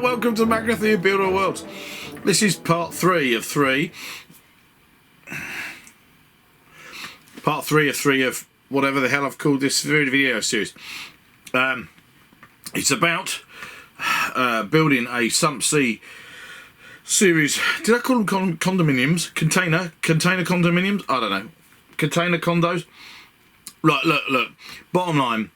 welcome to Macrothea Builder Worlds. This is part 3 of 3. Part 3 of 3 of whatever the hell I've called this video series. It's about building a Sump C series. Did I call them condominiums? Container condominiums? I don't know. Container condos? Right, look. Bottom line,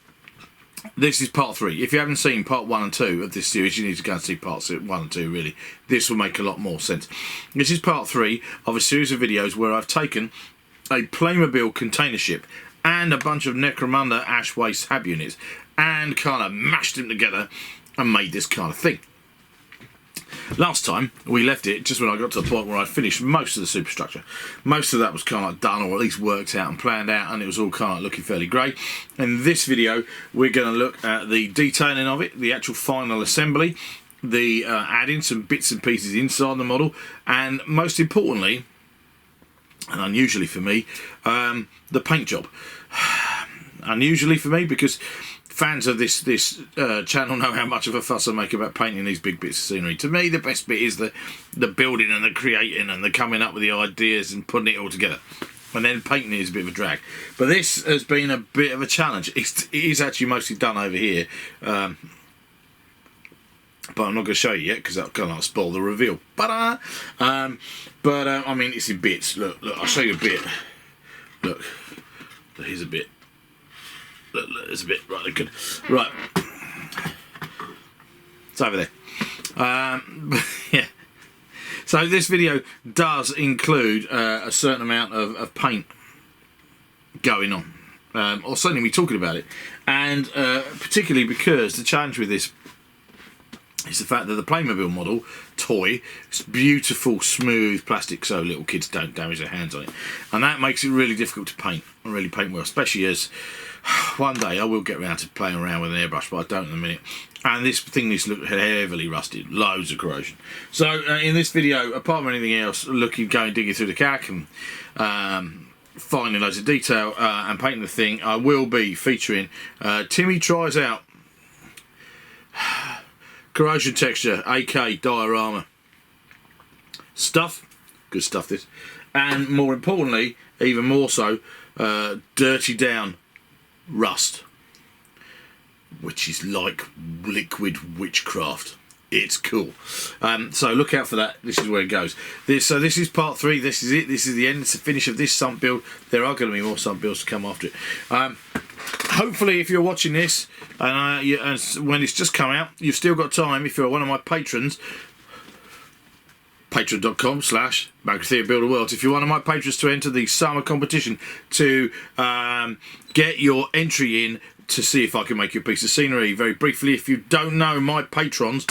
this is part 3. If you haven't seen part 1 and 2 of this series, you need to go and see parts 1 and 2, really. This will make a lot more sense. This is part 3 of a series of videos where I've taken a Playmobil container ship and a bunch of Necromunda Ash Waste Hab Units and kind of mashed them together and made this kind of thing. Last time we left it just when I got to the point where I finished most of the superstructure. Most of that was kind of done, or at least worked out and planned out, and it was all kind of looking fairly great. In this video we're going to look at the detailing of it, the actual final assembly, the adding some bits and pieces inside the model, and most importantly, and unusually for me, the paint job. Unusually for me because fans of this channel know how much of a fuss I make about painting these big bits of scenery. To me, the best bit is the building and the creating and the coming up with the ideas and putting it all together. And then painting is a bit of a drag. But this has been a bit of a challenge. It is actually mostly done over here. But I'm not going to show you yet because that'll kind of spoil the reveal. I mean, it's in bits. Look, I'll show you a bit. Look, here's a bit. Look, there's a bit. Right, good. Right. It's over there. Yeah. So this video does include a certain amount of paint going on. Or certainly me talking about it. And particularly because the challenge with this is the fact that the Playmobil model toy, it's beautiful smooth plastic so little kids don't damage their hands on it, and that makes it really difficult to paint and really paint well, especially as one day I will get around to playing around with an airbrush, but I don't in a minute. And this thing needs to look heavily rusted, loads of corrosion. So in this video, apart from anything else, digging through the cack and finding loads of detail and painting the thing, I will be featuring Timmy tries out corrosion texture, AK diorama stuff, good stuff this, and more importantly, even more so, dirty down rust, which is like liquid witchcraft. It's cool. So look out for that. This is where it goes. This is part 3. This is it. This is the end. It's the finish of this Sump build. There are going to be more Sump builds to come after it. Hopefully, if you're watching this and when it's just come out, you've still got time. If you're one of my patrons, patreon.com/MacrotheaBuilderWorlds. If you're one of my patrons, to enter the summer competition to get your entry in to see if I can make you a piece of scenery. Very briefly, if you don't know, my patrons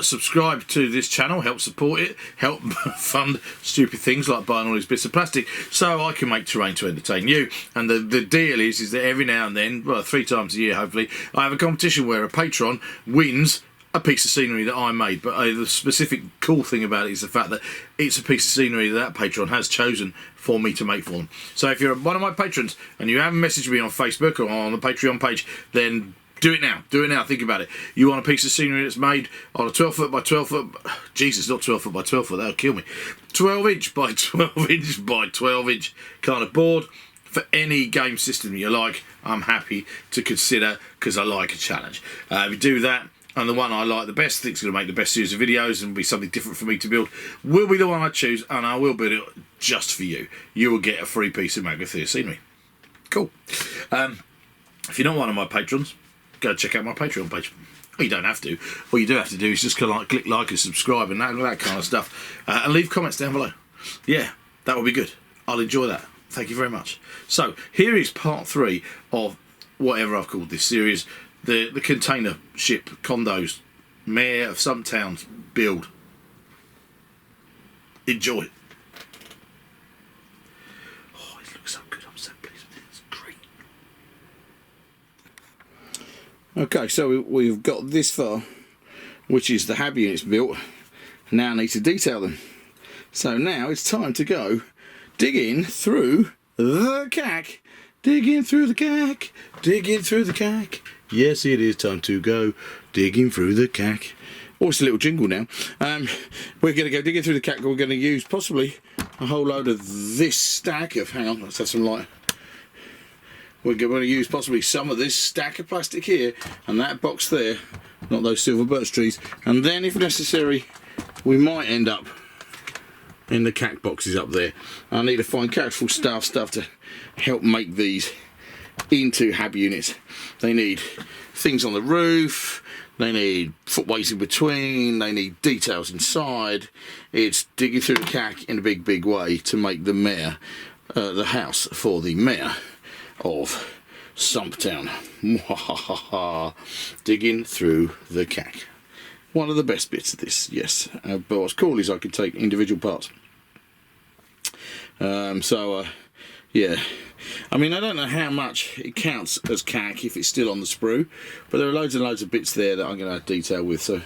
subscribe to this channel, help support it, help fund stupid things like buying all these bits of plastic so I can make terrain to entertain you. And the deal is that every now and then, well, 3 times a year hopefully, I have a competition where a patron wins a piece of scenery that I made. But the specific cool thing about it is the fact that it's a piece of scenery that patron has chosen for me to make for them. So if you're one of my patrons and you haven't messaged me on Facebook or on the Patreon page, then do it now. Do it now. Think about it. You want a piece of scenery that's made on a 12 foot by 12 foot... Jesus, not 12 foot by 12 foot. That'll kill me. 12 inch by 12 inch by 12 inch kind of board for any game system you like. I'm happy to consider because I like a challenge. If you do that, and the one I like the best, think's going to make the best series of videos and be something different for me to build, will be the one I choose, and I will build it just for you. You will get a free piece of Macrothea scenery. Cool. If you're not one of my patrons, go check out my Patreon page. Well, you don't have to. All you do have to do is just click like and subscribe and that kind of stuff. And leave comments down below. Yeah, that would be good. I'll enjoy that. Thank you very much. So, here is part 3 of whatever I've called this series. The container ship, Condos, Mayor of Sump Towns build. Enjoy. Oh, it looks so good. I'm so pleased with it. It's great. Okay, so we've got this far, which is the Hab units built. Now I need to detail them. So now it's time to go digging through the cack. Digging through the cack. Digging through the cack. Yes, it is time to go digging through the cack. Oh, it's a little jingle now. We're going to go digging through the cack. We're going to use possibly a whole load of this stack of, hang on, let's have some light. We're going to use possibly some of this stack of plastic here and that box there, not those silver birch trees, and then if necessary we might end up in the cack boxes up there. I need to find careful stuff to help make these into hab units. They need things on the roof, they need footways in between, they need details inside. It's digging through the cack in a big way to make the mayor, the house for the mayor of Sump Town. Digging through the cack. One of the best bits of this, yes. But what's cool is I could take individual parts. Yeah. I mean, I don't know how much it counts as cack if it's still on the sprue, but there are loads and loads of bits there that I'm going to add detail with, so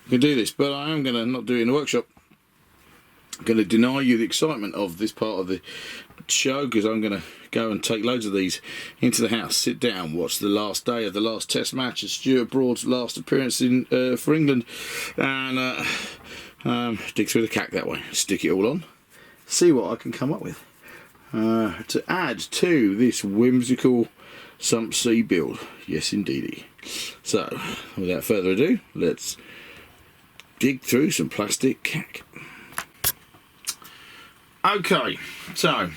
I can do this. But I am going to not do it in the workshop. I'm going to deny you the excitement of this part of the show, because I'm going to go and take loads of these into the house, sit down, watch the last day of the last test match of Stuart Broad's last appearance in for England, and dig through the cack that way, stick it all on, see what I can come up with to add to this whimsical Sump Sea build. Yes indeedy. So without further ado, let's dig through some plastic cack. Okay, so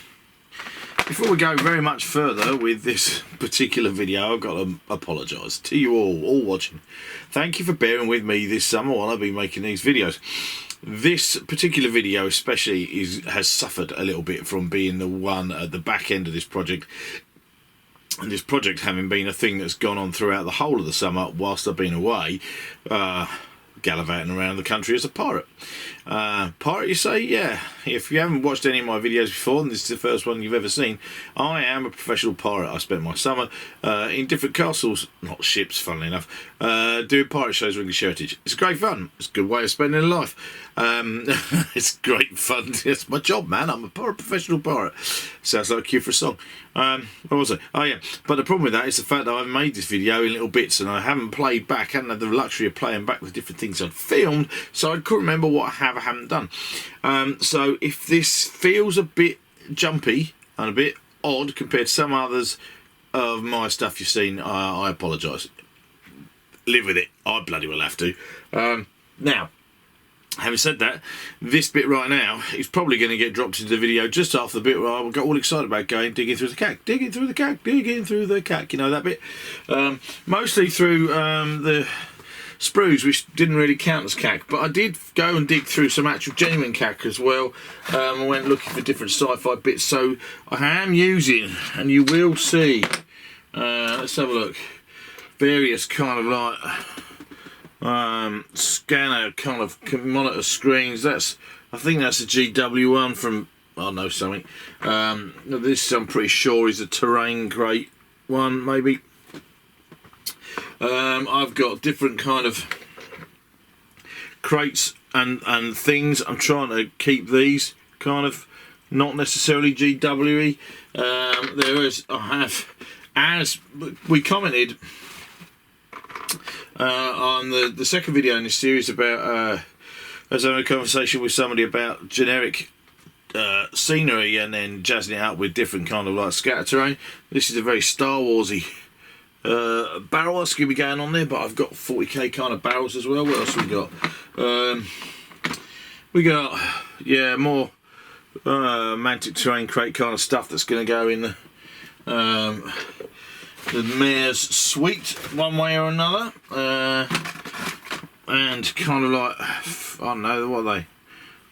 before we go very much further with this particular video, I've got to apologise to you all watching. Thank you for bearing with me this summer while I've been making these videos. This particular video especially has suffered a little bit from being the one at the back end of this project, and this project having been a thing that's gone on throughout the whole of the summer whilst I've been away, gallivanting around the country as a pirate. Pirate, you say? Yeah. If you haven't watched any of my videos before, and this is the first one you've ever seen, I am a professional pirate. I spent my summer in different castles, not ships, funnily enough, doing pirate shows with English Heritage. It's great fun. It's a good way of spending a life. It's great fun. It's my job, man. I'm a professional pirate. Sounds like a cue for a song. What was it? Oh yeah. But the problem with that is the fact that I've made this video in little bits and I haven't played back, I haven't had the luxury of playing back the different things I'd filmed, so I couldn't remember what I have or haven't done. So if this feels a bit jumpy and a bit odd compared to some others of my stuff you've seen, I apologise. Live with it. I bloody well have to. Now, having said that, this bit right now is probably going to get dropped into the video just after the bit where I got all excited about going digging through the cack, digging through the cack, digging through the cack. You know that bit? Mostly through the sprues, which didn't really count as cack, but I did go and dig through some actual genuine cack as well. I went looking for different sci-fi bits, so I am using, and you will see, let's have a look, various kind of like scanner kind of monitor screens. That's, I think that's a GW one from, I know something. This I'm pretty sure is a terrain crate one, maybe. I've got different kind of crates and things. I'm trying to keep these kind of not necessarily GWE. There is, I have, as we commented on the second video in this series about, I was having a conversation with somebody about generic scenery and then jazzing it up with different kind of like scatter terrain. This is a very Star Warsy barrel that's going to be going on there, but I've got 40k kind of barrels as well. What else have we got? We got, yeah, more mantic terrain crate kind of stuff that's going to go in the mayor's suite one way or another, and kind of like, I don't know, what are they,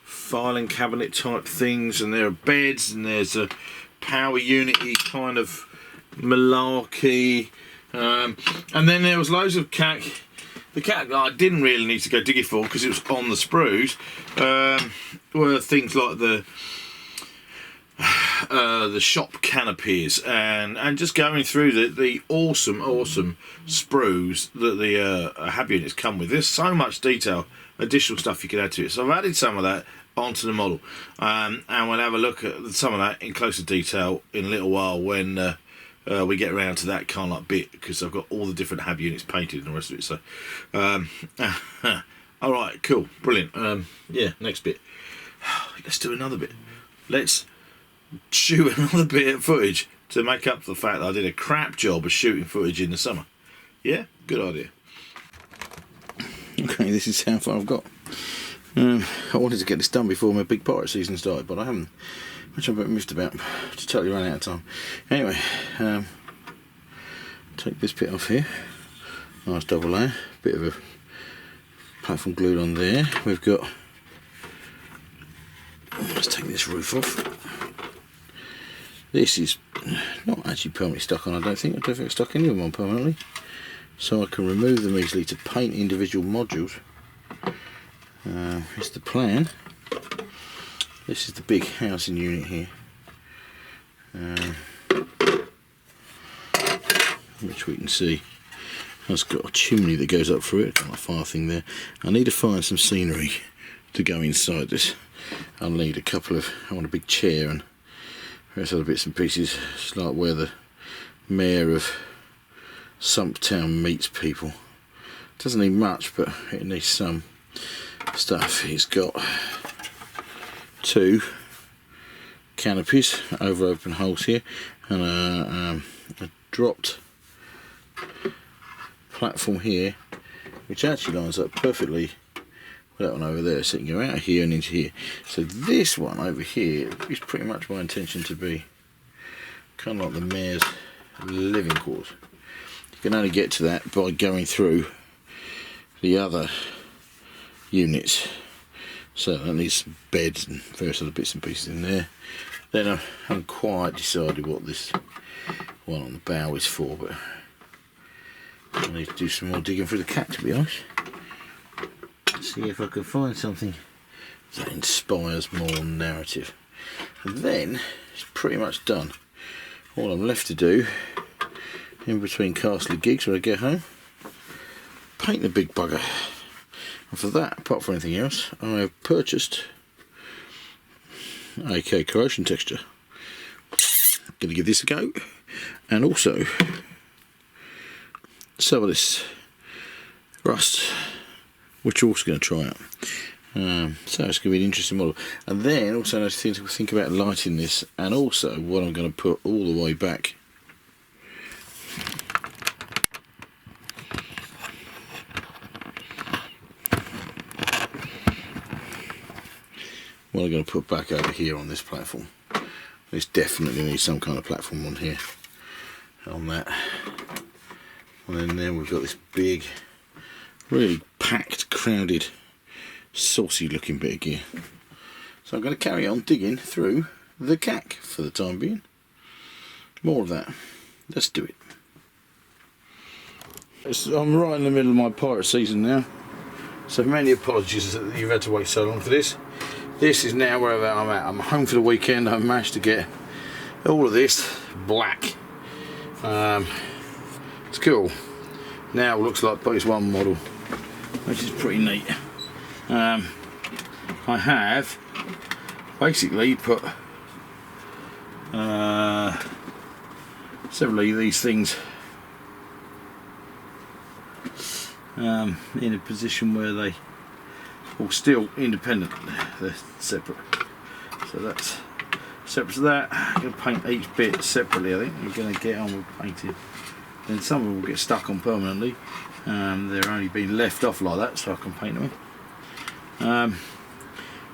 filing cabinet type things, and there are beds, and there's a power unity kind of malarkey, and then there was loads of cack. The cack that I didn't really need to go digging for because it was on the sprues, were things like the shop canopies and just going through the awesome sprues that the hab units come with. There's so much detail, additional stuff you can add to it. So I've added some of that onto the model, and we'll have a look at some of that in closer detail in a little while when we get around to that kind of like bit, because I've got all the different hab units painted and the rest of it. So All right, cool, brilliant. Yeah, next bit. Let's do another bit. Let's shoot another bit of footage to make up for the fact that I did a crap job of shooting footage in the summer. Yeah, good idea. Okay, this is how far I've got. I wanted to get this done before my big pirate season started, but I haven't, which I've missed about. Just totally ran out of time. Anyway, take this bit off here. Nice double layer. Bit of a platform glued on there. We've got. Let's take this roof off. This is not actually permanently stuck on. I don't think I've stuck any of them on permanently, so I can remove them easily to paint individual modules. Here's the plan. This is the big housing unit here, which we can see has got a chimney that goes up through it, got a fire thing there. I need to find some scenery to go inside this. I'll need a couple of, I want a big chair and various other bits and pieces. It's like where the mayor of Sump town meets people. Doesn't need much, but it needs some stuff. He's got 2 canopies over open holes here, and a dropped platform here, which actually lines up perfectly with that one over there, so it can go out here and into here. So this one over here is pretty much my intention to be kind of like the mayor's living quarters. You can only get to that by going through the other units, so that needs some beds and various other bits and pieces in there. Then I haven't quite decided what this one on the bow is for, but I need to do some more digging through the cack, to be honest. See if I can find something that inspires more narrative. And then it's pretty much done. All I'm left to do in between castle gigs when I get home, paint the big bugger. And for that, apart from anything else, I have purchased AK corrosion texture. Gonna give this a go, and also some of this rust, which we're also going to try out. So it's going to be an interesting model. And then also I need to think about lighting this, and also what I'm going to put all the way back. What I'm going to put back over here on this platform. This definitely needs some kind of platform on here, on that. And then we've got this big, really packed, crowded, saucy looking bit of gear. So I'm going to carry on digging through the cack for the time being. More of that. Let's do it. I'm right in the middle of my pirate season now, so many apologies that you've had to wait so long for this. This is now where I'm at. I'm home for the weekend. I've managed to get all of this black. It's cool. Now it looks like phase 1 model, which is pretty neat. I have basically put several of these things in a position where they all still independent. They're separate. So that's separate to that. I'm going to paint each bit separately. I think we're going to get on with painting. Then some of them will get stuck on permanently. They're only being left off like that, so I can paint them.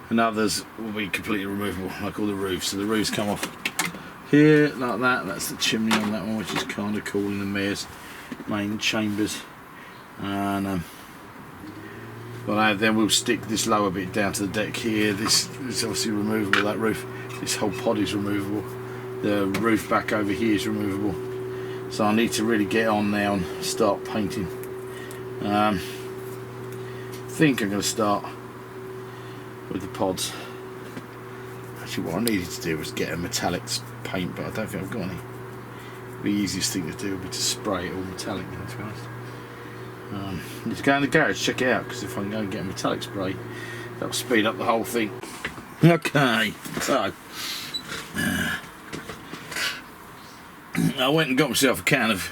And others will be completely removable, like all the roofs. So the roofs come off here like that. That's the chimney on that one, which is kind of cool in the mayor's main chambers. And then we'll stick this lower bit down to the deck here. This is obviously removable, that roof. This whole pod is removable. The roof back over here is removable. So I need to really get on now and start painting. I think I'm going to start with the pods. Actually, what I needed to do was get a metallic paint, but I don't think I've got any. The easiest thing to do would be to spray it all metallic, to be honest. Need to go in the garage, check it out, because if I can go and get a metallic spray, that'll speed up the whole thing. Okay, so I went and got myself a can of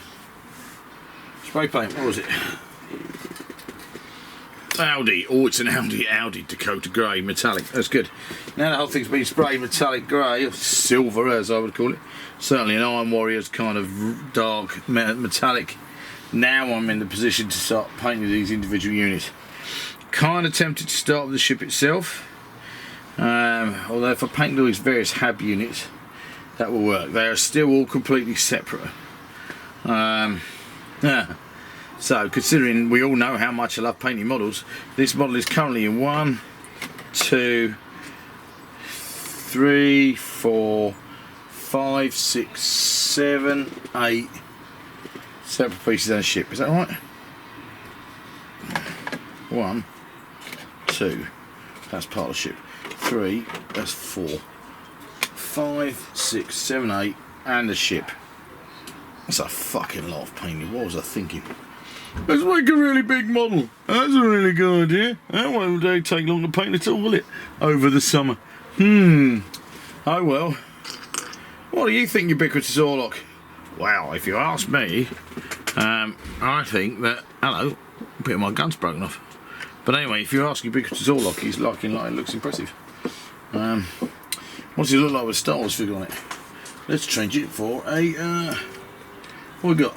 spray paint. What was it? Audi. Oh, it's an Audi Dakota Grey metallic. That's good. Now the whole thing's been sprayed metallic grey, or silver as I would call it. Certainly an Iron Warrior's kind of dark metallic. Now I'm in the position to start painting these individual units. Kind of tempted to start with the ship itself. Although if I paint all these various hab units, that will work. They are still all completely separate. So considering we all know how much I love painting models, this model is currently in 1, 2, 3, 4, 5, 6, 7, 8 separate pieces on a ship. Is that right? 1, 2, that's part of the ship. 3, that's 4, 5, 6, 7, 8, and the ship. That's a fucking lot of painting. What was I thinking? Let's make a really big model. That's a really good idea. That won't take long to paint at all, will it? Over the summer. Oh well. What do you think, Ubiquitous Orlock? Well, if you ask me, I think that... Hello, a bit of my gun's broken off. But anyway, if you ask Ubiquitous Orlock, he's liking like it looks impressive. What's he look like with a Star Wars figure on it? Let's change it for a... what we got?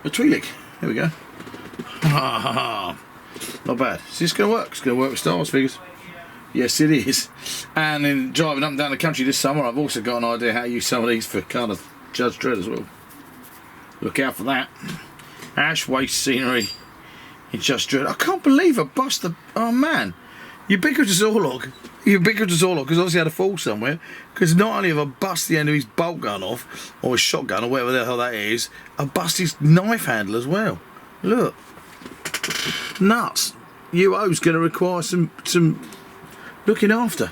A Twi'lek. There we go. Not bad. Is this going to work? It's going to work with Star Wars figures. Yes, it is. And in driving up and down the country this summer, I've also got an idea how to use some of these for kind of Judge Dredd as well. Look out for that. Ash Waste scenery in Judge Dredd. I can't believe I bust the... Oh, man. Ubiquitous Orlock has obviously had a fall somewhere, because not only have I bust the end of his bolt gun off, or his shotgun, or whatever the hell that is, I bust his knife handle as well. Look. Nuts. UO's going to require some looking after.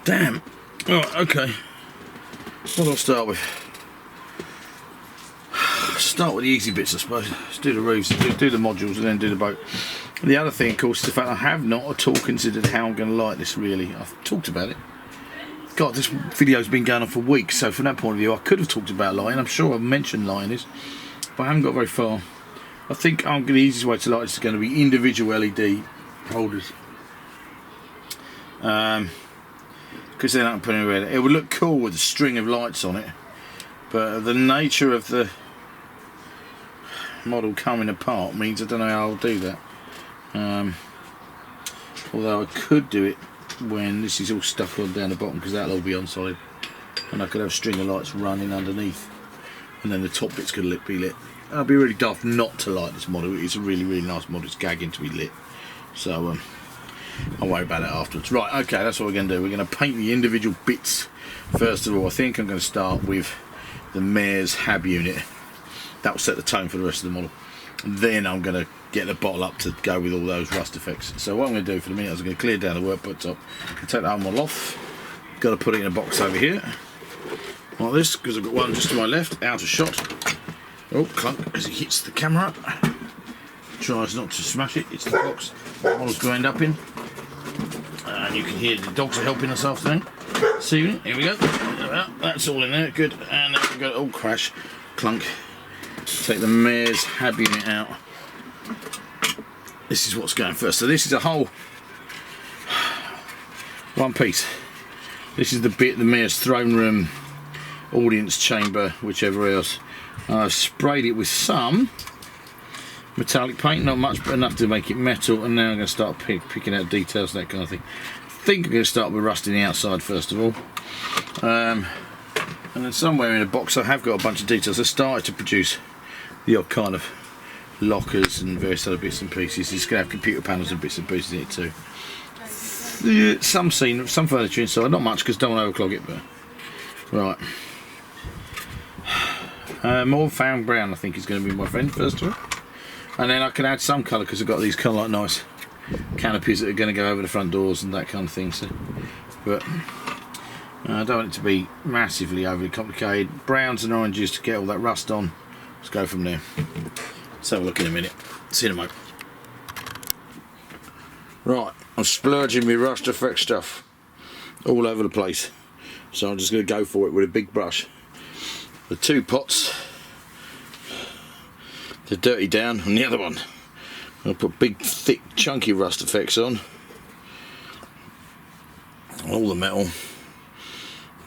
Damn. Alright, okay. What do I start with? Start with the easy bits, I suppose. Let's do the roofs, do the modules, and then do the boat. The other thing, of course, is the fact I have not at all considered how I'm going to light this, really. I've talked about it. God, this video's been going on for weeks, so from that point of view, I could have talked about lighting. I'm sure I've mentioned lighting this, but I haven't got very far. I think the easiest way to light this is going to be individual LED holders. Because they're not putting anywhere. It would look cool with a string of lights on it, but the nature of the model coming apart means I don't know how I'll do that. Although I could do it when this is all stuck on down the bottom, because that'll all be on solid, and I could have a string of lights running underneath, and then the top bits could be lit. I'd be really daft not to light this model. It's a really, really nice model. It's gagging to be lit, so I'll worry about it afterwards. Right, okay, that's what we're going to do. We're going to paint the individual bits first of all. I think I'm going to start with the Mayor's Hab unit. That will set the tone for the rest of the model. Then I'm going to get the bottle up to go with all those rust effects. So what I'm going to do for the minute is I'm going to clear down the workbench top, take that model off. Got to put it in a box over here, like this, because I've got one just to my left, out of shot. Oh, clunk as he hits the camera. Tries not to smash it. It's the box the model's going to end up in. And you can hear the dogs are helping this afternoon. See, here we go. That's all in there, good. And then we've got all crash, clunk. Take the Mayor's Hab unit out. This is what's going first. So this is a whole one piece. This is the bit, the Mayor's throne room, audience chamber, whichever else. I've sprayed it with some metallic paint, not much, but enough to make it metal. And now I'm going to start picking out details, that kind of thing. I think I'm going to start with rusting the outside first of all. And then somewhere in a box I have got a bunch of details. I started to produce the odd kind of lockers and various other bits and pieces. It's going to have computer panels and bits and pieces in it too. Some furniture inside, not much because don't want to overclog it, but right. More found brown I think is going to be my friend first of all, and then I can add some colour because I've got these kind of like nice canopies that are going to go over the front doors and that kind of thing. So, but I don't want it to be massively overly complicated. Browns and oranges to get all that rust on. Let's go from there. Let's have a look in a minute. See you in a moment. Right, I'm splurging my rust effect stuff all over the place, so I'm just going to go for it with a big brush. The two pots, the dirty down, and the other one I'll put big, thick, chunky rust effects on all the metal.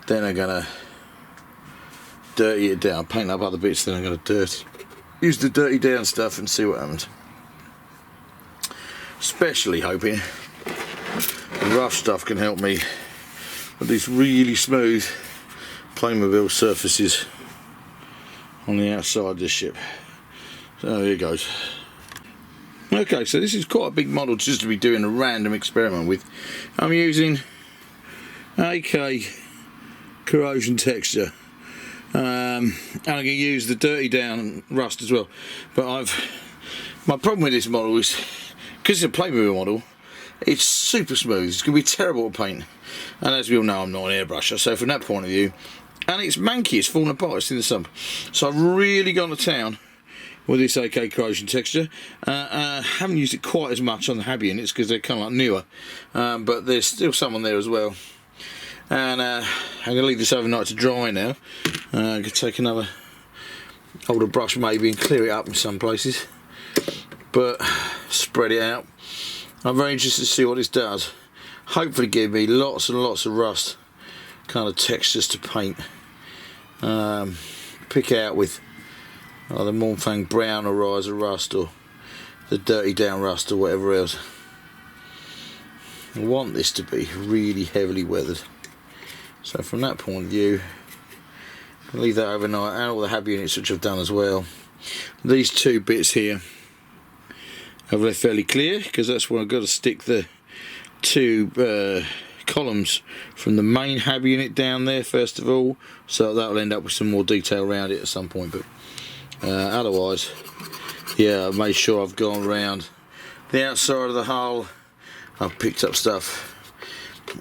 Then I'm gonna dirty it down, paint up other bits. Then I'm gonna use the dirty down stuff and see what happens. Especially hoping the rough stuff can help me with these really smooth Playmobil surfaces on the outside of this ship. So here goes. Okay, so this is quite a big model just to be doing a random experiment with. I'm using AK corrosion texture, and I'm going to use the dirty down rust as well. But my problem with this model is, because it's a Playmobil model, it's super smooth. It's going to be terrible to paint, and as we all know, I'm not an airbrusher, so from that point of view, and it's manky, it's falling apart, it's in the sump. So I've really gone to town with this AK corrosion texture. Haven't used it quite as much on the Hab units because they're kind of like newer, but there's still some on there as well. And I'm going to leave this overnight to dry now. I'm going to take another older brush maybe and clear it up in some places, but spread it out. I'm very interested to see what this does. Hopefully give me lots and lots of rust kind of textures to paint. Pick out with the Mornfang brown or riser rust, or the dirty down rust, or whatever else. I want this to be really heavily weathered. So from that point of view, I'll leave that overnight, and all the Hab units which I've done as well. These two bits here I've left fairly clear because that's where I've got to stick the two columns from the main Hab unit down there first of all, so that'll end up with some more detail around it at some point. But otherwise, yeah, I've made sure I've gone around the outside of the hull. I've picked up stuff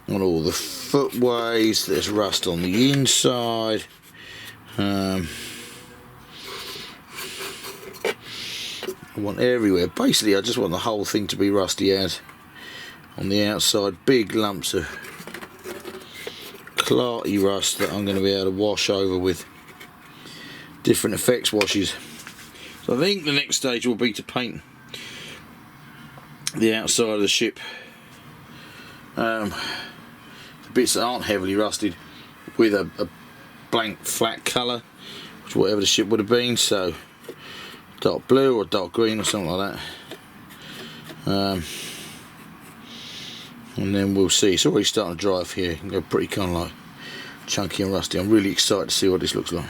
on all the footways. There's rust on the inside. I want everywhere. Basically, I just want the whole thing to be rusty out. On the outside, big lumps of clarty rust that I'm going to be able to wash over with different effects washes. So I think the next stage will be to paint the outside of the ship, the bits that aren't heavily rusted, with a blank flat colour, which whatever the ship would have been, so dark blue or dark green or something like that. And then we'll see. It's already starting to dry off here. It can go pretty kind of like chunky and rusty. I'm really excited to see what this looks like.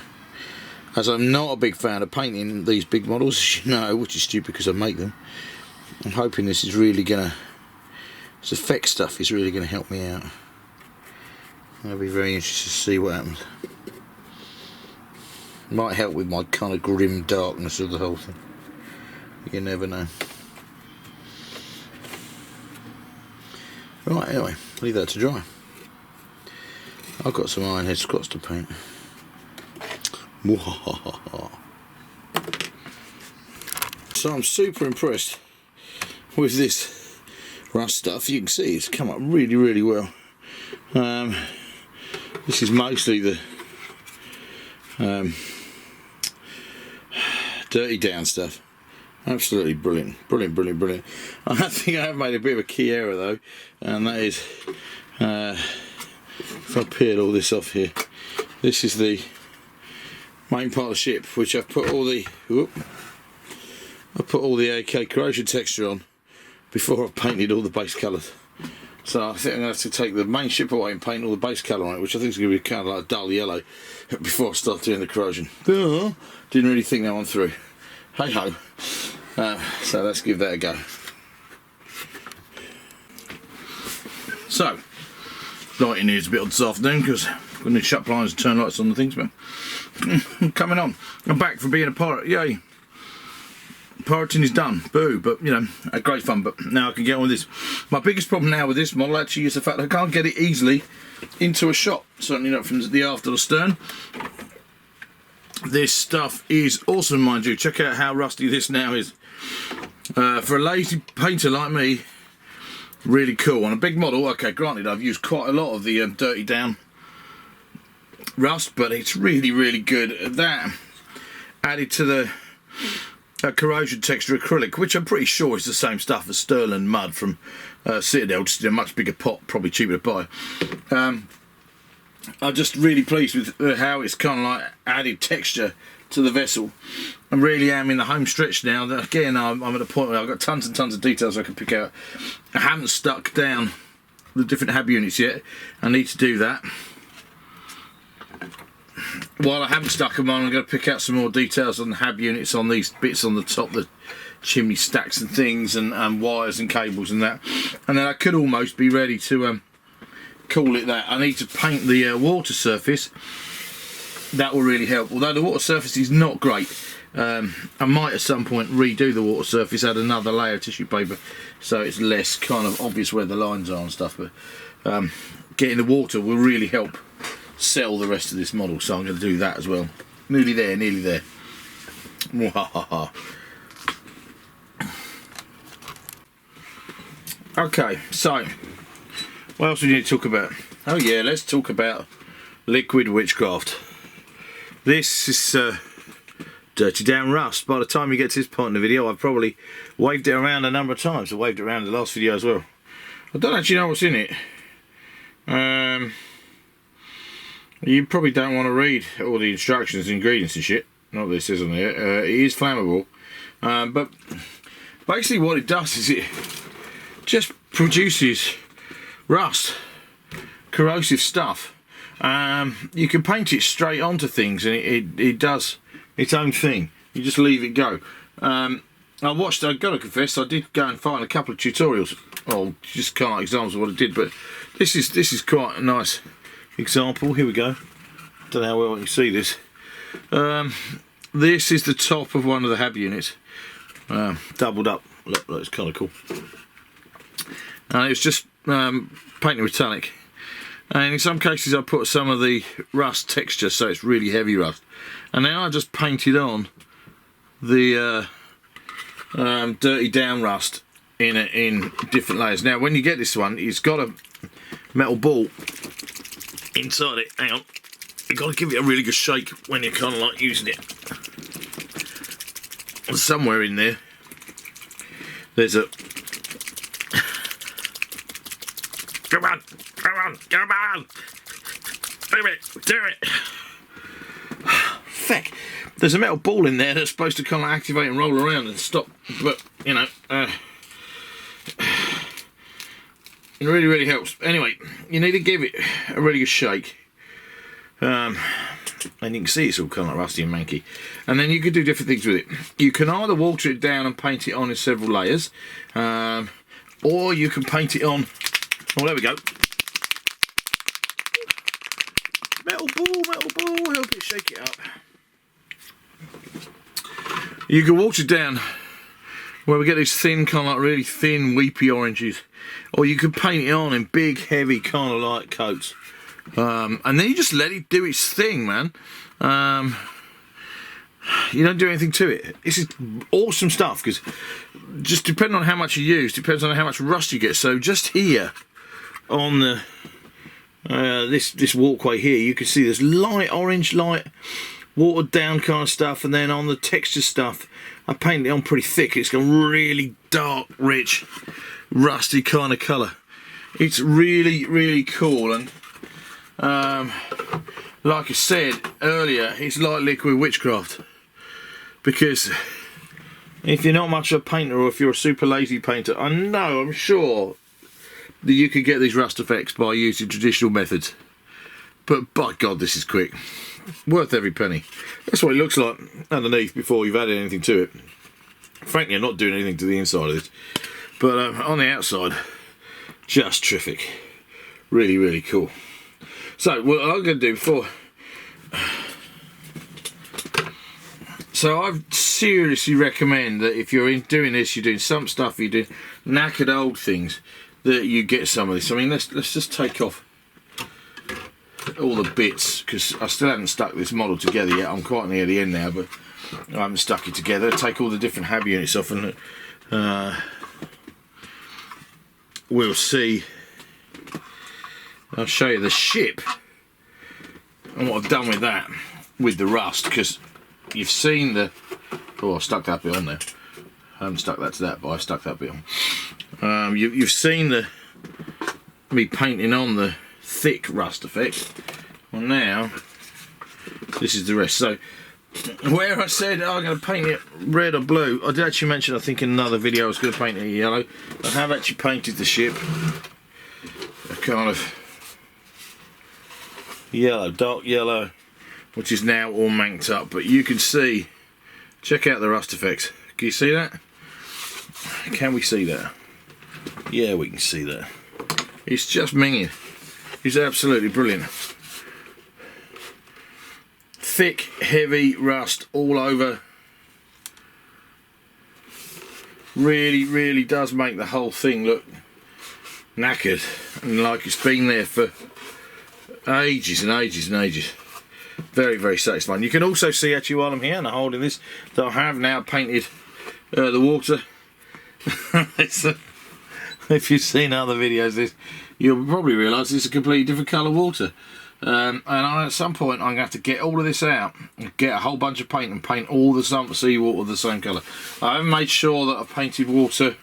As I'm not a big fan of painting these big models, as you know, which is stupid because I make them, I'm hoping this is really gonna, this effect stuff is really gonna help me out. I'll be very interested to see what happens. Might help with my kind of grim darkness of the whole thing. You never know. Right, anyway, leave that to dry. I've got some iron head squats to paint. So I'm super impressed with this rust stuff. You can see it's come up really, really well. This is mostly the dirty down stuff. Absolutely brilliant, brilliant, brilliant, brilliant. I think I have made a bit of a key error though, and that is if I peel all this off here, this is the main part of the ship, which I've put all the AK corrosion texture on before I've painted all the base colours. So I think I'm going to have to take the main ship away and paint all the base colour on it, which I think is going to be kind of like a dull yellow before I start doing the corrosion. Didn't really think that one through. Hey ho. So let's give that a go. So, lighting here is a bit odd this afternoon because I'm going to shut blinds and turn lights on the things, but coming on. I'm back from being a pirate, yay. Pirating is done, boo, but you know, great fun, but now I can get on with this. My biggest problem now with this model actually is the fact that I can't get it easily into a shot, certainly not from the aft or the stern. This stuff is awesome, mind you. Check out how rusty this now is. For a lazy painter like me, really cool. On a big model, okay, granted I've used quite a lot of the dirty down rust, but it's really, really good. That added to the corrosion texture acrylic, which I'm pretty sure is the same stuff as Sterling mud from Citadel, just in a much bigger pot, probably cheaper to buy. I'm just really pleased with how it's kind of like added texture to the vessel. I really am in the home stretch now. Again, I'm at a point where I've got tons and tons of details I can pick out. I haven't stuck down the different hab units yet. I need to do that. While I haven't stuck them on, I'm going to pick out some more details on the hab units on these bits on the top, the chimney stacks and things, and wires and cables and that. And then I could almost be ready to call it that. I need to paint the water surface. That will really help. Although the water surface is not great, I might at some point redo the water surface, add another layer of tissue paper so it's less kind of obvious where the lines are and stuff. But getting the water will really help sell the rest of this model, so I'm going to do that as well. Nearly there, nearly there. Okay, so what else do we need to talk about? Oh yeah, let's talk about liquid witchcraft. This is dirty down rust. By the time you get to this point in the video, I've probably waved it around a number of times. I waved it around in the last video as well. I don't actually know what's in it. You probably don't want to read all the instructions, ingredients and shit. Not that it says on there. It is flammable. But basically what it does is it just produces rust, corrosive stuff. You can paint it straight onto things and it does its own thing. You just leave it go. I've got to confess, I did go and find a couple of tutorials, or just kind of examples of what it did, but this is quite a nice example. Here we go. Don't know how well you can see this. This is the top of one of the hab units, doubled up. Look, it's kind of cool. And it's just painted metallic. And in some cases I put some of the rust texture, so it's really heavy rust. And then I just painted on the dirty down rust in different layers. Now when you get this one, it's got a metal ball inside it. Hang on, you've got to give it a really good shake when you're kind of like using it. And somewhere in there there's a come on, do it. Feck, there's a metal ball in there that's supposed to kind of activate and roll around and stop, but you know, it really helps. Anyway, you need to give it a really good shake. And you can see it's all kind of rusty and manky. And then you can do different things with it. You can either water it down and paint it on in several layers, or you can paint it on. Oh, there we go. Metal ball, help it shake it up. You can water it down where we get these thin, kind of like really thin, weepy oranges, or you can paint it on in big, heavy, kind of light coats. And then you just let it do its thing, man. You don't do anything to it. This is awesome stuff, because just depending on how much you use, depends on how much rust you get. So just here on the this walkway here, you can see there's light orange, light watered down kind of stuff, and then on the texture stuff I painted it on pretty thick. It's got really dark, rich, rusty kind of colour. It's really cool. And like I said earlier, it's like liquid witchcraft, because if you're not much of a painter, or if you're a super lazy painter, I'm sure that you could get these rust effects by using traditional methods. But by God, this is quick. Worth every penny. That's what it looks like underneath before you've added anything to it. Frankly, I'm not doing anything to the inside of this, but on the outside, just terrific. Really cool. So what I'm going to do before, so I seriously recommend that if you're doing this, you're doing some stuff, you're doing knackered old things, that you get some of this. I mean, let's just take off all the bits, because I still haven't stuck this model together yet. I'm quite near the end now, but I haven't stuck it together. Take all the different hab units off, and we'll see. I'll show you the ship and what I've done with that, with the rust, because you've seen the Oh, I stuck that bit on there. I haven't stuck that to that, but I stuck that bit on. You've seen me painting on the thick rust effect. Well, now this is the rest. So where I said I'm going to paint it red or blue, I did actually mention, I think in another video, I was going to paint it yellow. I have actually painted the ship a kind of yellow, dark yellow, which is now all manked up. But you can see, check out the rust effects. Can you see that? Can we see that? Yeah, we can see that. It's just minging. It's absolutely brilliant. Thick, heavy rust all over. Really, really does make the whole thing look knackered and like it's been there for ages and ages and ages. Very, very satisfying. You can also see actually while I'm here and I'm holding this that I have now painted the water. If you've seen other videos, you'll probably realise it's a completely different colour water. And at some point I'm going to have to get all of this out and get a whole bunch of paint and paint all the Sump seawater the same colour. I have made sure that I've painted water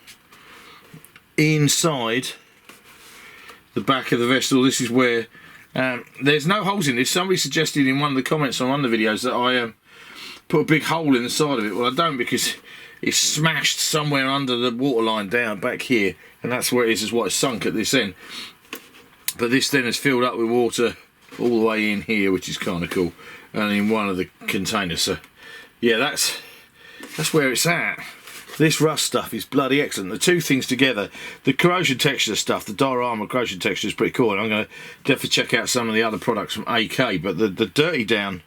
inside the back of the vessel. This is where there's no holes in this. Somebody suggested in one of the comments on one of the videos that I put a big hole in the side of it. Well, I don't, because it's smashed somewhere under the waterline down back here, and that's where it is what it's sunk at this end. But this then is filled up with water all the way in here, which is kind of cool, and in one of the containers. So yeah, that's where it's at. This rust stuff is bloody excellent. The two things together, the corrosion texture stuff, the diorama corrosion texture is pretty cool, and I'm going to definitely check out some of the other products from AK, but the dirty down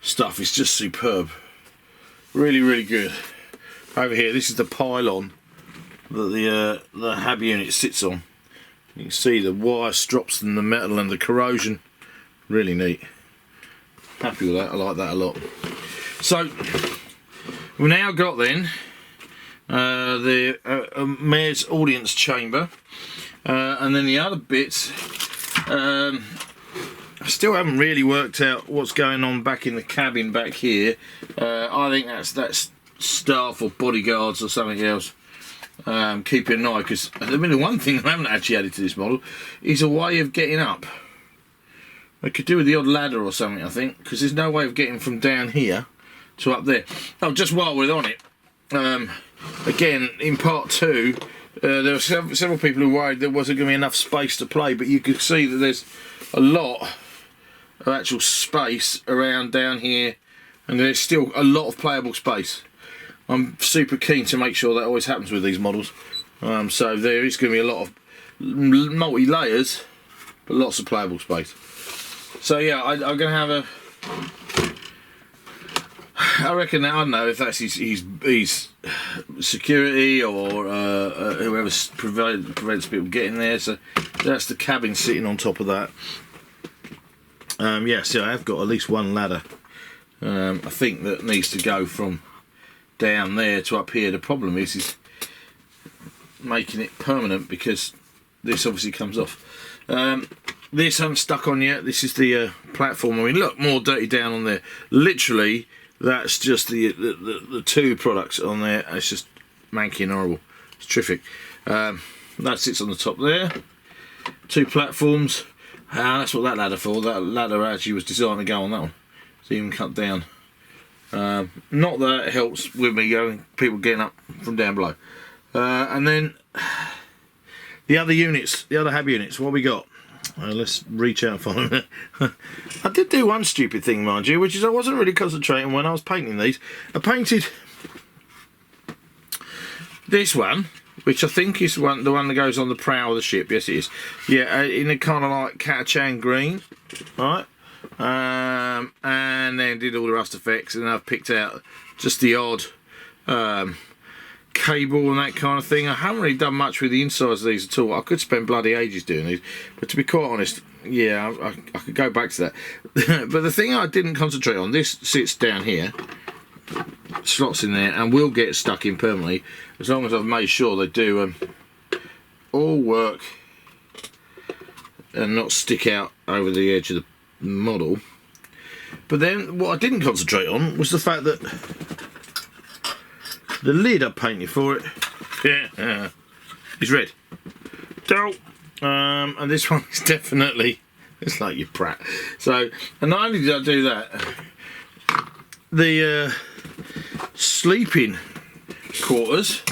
stuff is just superb. Really, really good. Over here, this is the pylon that the Hab unit sits on. You can see the wire strops and the metal and the corrosion. Really neat. Happy with that. I like that a lot. So we've now got then the Mayor's audience chamber, and then the other bits. I still haven't really worked out what's going on back in the cabin back here. I think that's staff or bodyguards or something else. Keeping an eye, because the one thing I haven't actually added to this model is a way of getting up. I could do with the odd ladder or something, I think, because there's no way of getting from down here to up there. Oh, just while we're on it, again in part 2, there were several people who worried there wasn't going to be enough space to play, but you could see that there's a lot of actual space around down here, and there's still a lot of playable space. I'm super keen to make sure that always happens with these models. So there is going to be a lot of multi-layers, but lots of playable space. So yeah, I'm going to have I reckon that, I don't know if that's his security or whoever prevents people getting there. So that's the cabin sitting on top of that. Yeah, so I have got at least one ladder. I think that needs to go from down there to up here. The problem is making it permanent, because this obviously comes off. This I haven't stuck on yet. This is the platform. I mean, look, more dirty down on there. Literally, that's just the two products on there. It's just manky and horrible. It's terrific. That sits on the top there. Two platforms. That's what that ladder for. That ladder actually was designed to go on that one. It's even cut down. Not that it helps with me people getting up from down below. And then the other units, the other Hab units, what we got? Let's reach out for them. I did do one stupid thing, mind you, which is I wasn't really concentrating when I was painting these. I painted this one, which I think is the one that goes on the prow of the ship. Yes, it is. Yeah, in a kind of like Catachan green, right? And then did all the rust effects, and I've picked out just the odd cable and that kind of thing. I haven't really done much with the insides of these at all. I could spend bloody ages doing these, but to be quite honest, yeah, I could go back to that. But the thing I didn't concentrate on, this sits down here, slots in there, and will get stuck in permanently as long as I've made sure they do all work and not stick out over the edge of the model. But then what I didn't concentrate on was the fact that The lid I painted for it, yeah, is red. And this one is definitely, it's like your prat. So, and not only did I do that, the sleeping quarters,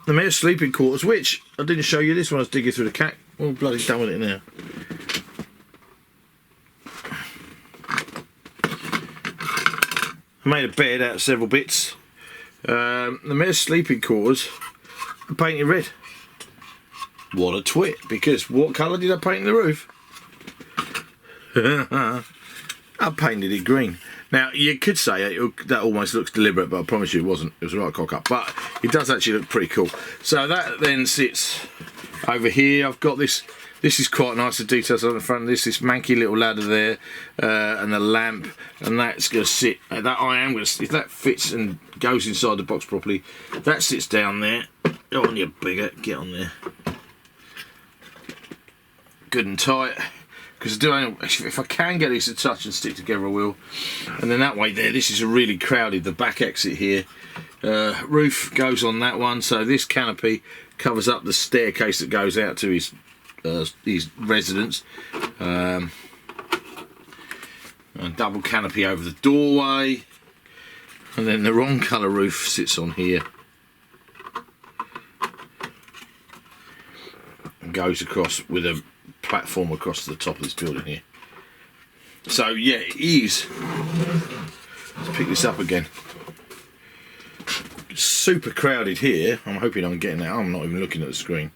the mere sleeping quarters, which I didn't show you this one, I was digging through the cack. All bloody done with it now. I made a bed out of several bits. The mere sleeping quarters are painted red. What a twit, because what colour did I paint the roof? I painted it green. Now, you could say that almost looks deliberate, but I promise you it wasn't. It was a right cock up. But it does actually look pretty cool. So that then sits over here. I've got this. This is quite nice, the details on the front of this manky little ladder there, and the lamp, and that's going to sit, if that fits and goes inside the box properly, that sits down there. Go on, you bigger, get on there. Good and tight, because if I can get these to touch and stick together I will. And then that way there, this is a really crowded, the back exit here. Roof goes on that one, so this canopy covers up the staircase that goes out to his residence, and double canopy over the doorway, and then the wrong colour roof sits on here and goes across with a platform across to the top of this building here. So yeah, it is. Let's pick this up again. Super crowded here. I'm hoping I'm getting that. I'm not even looking at the screen.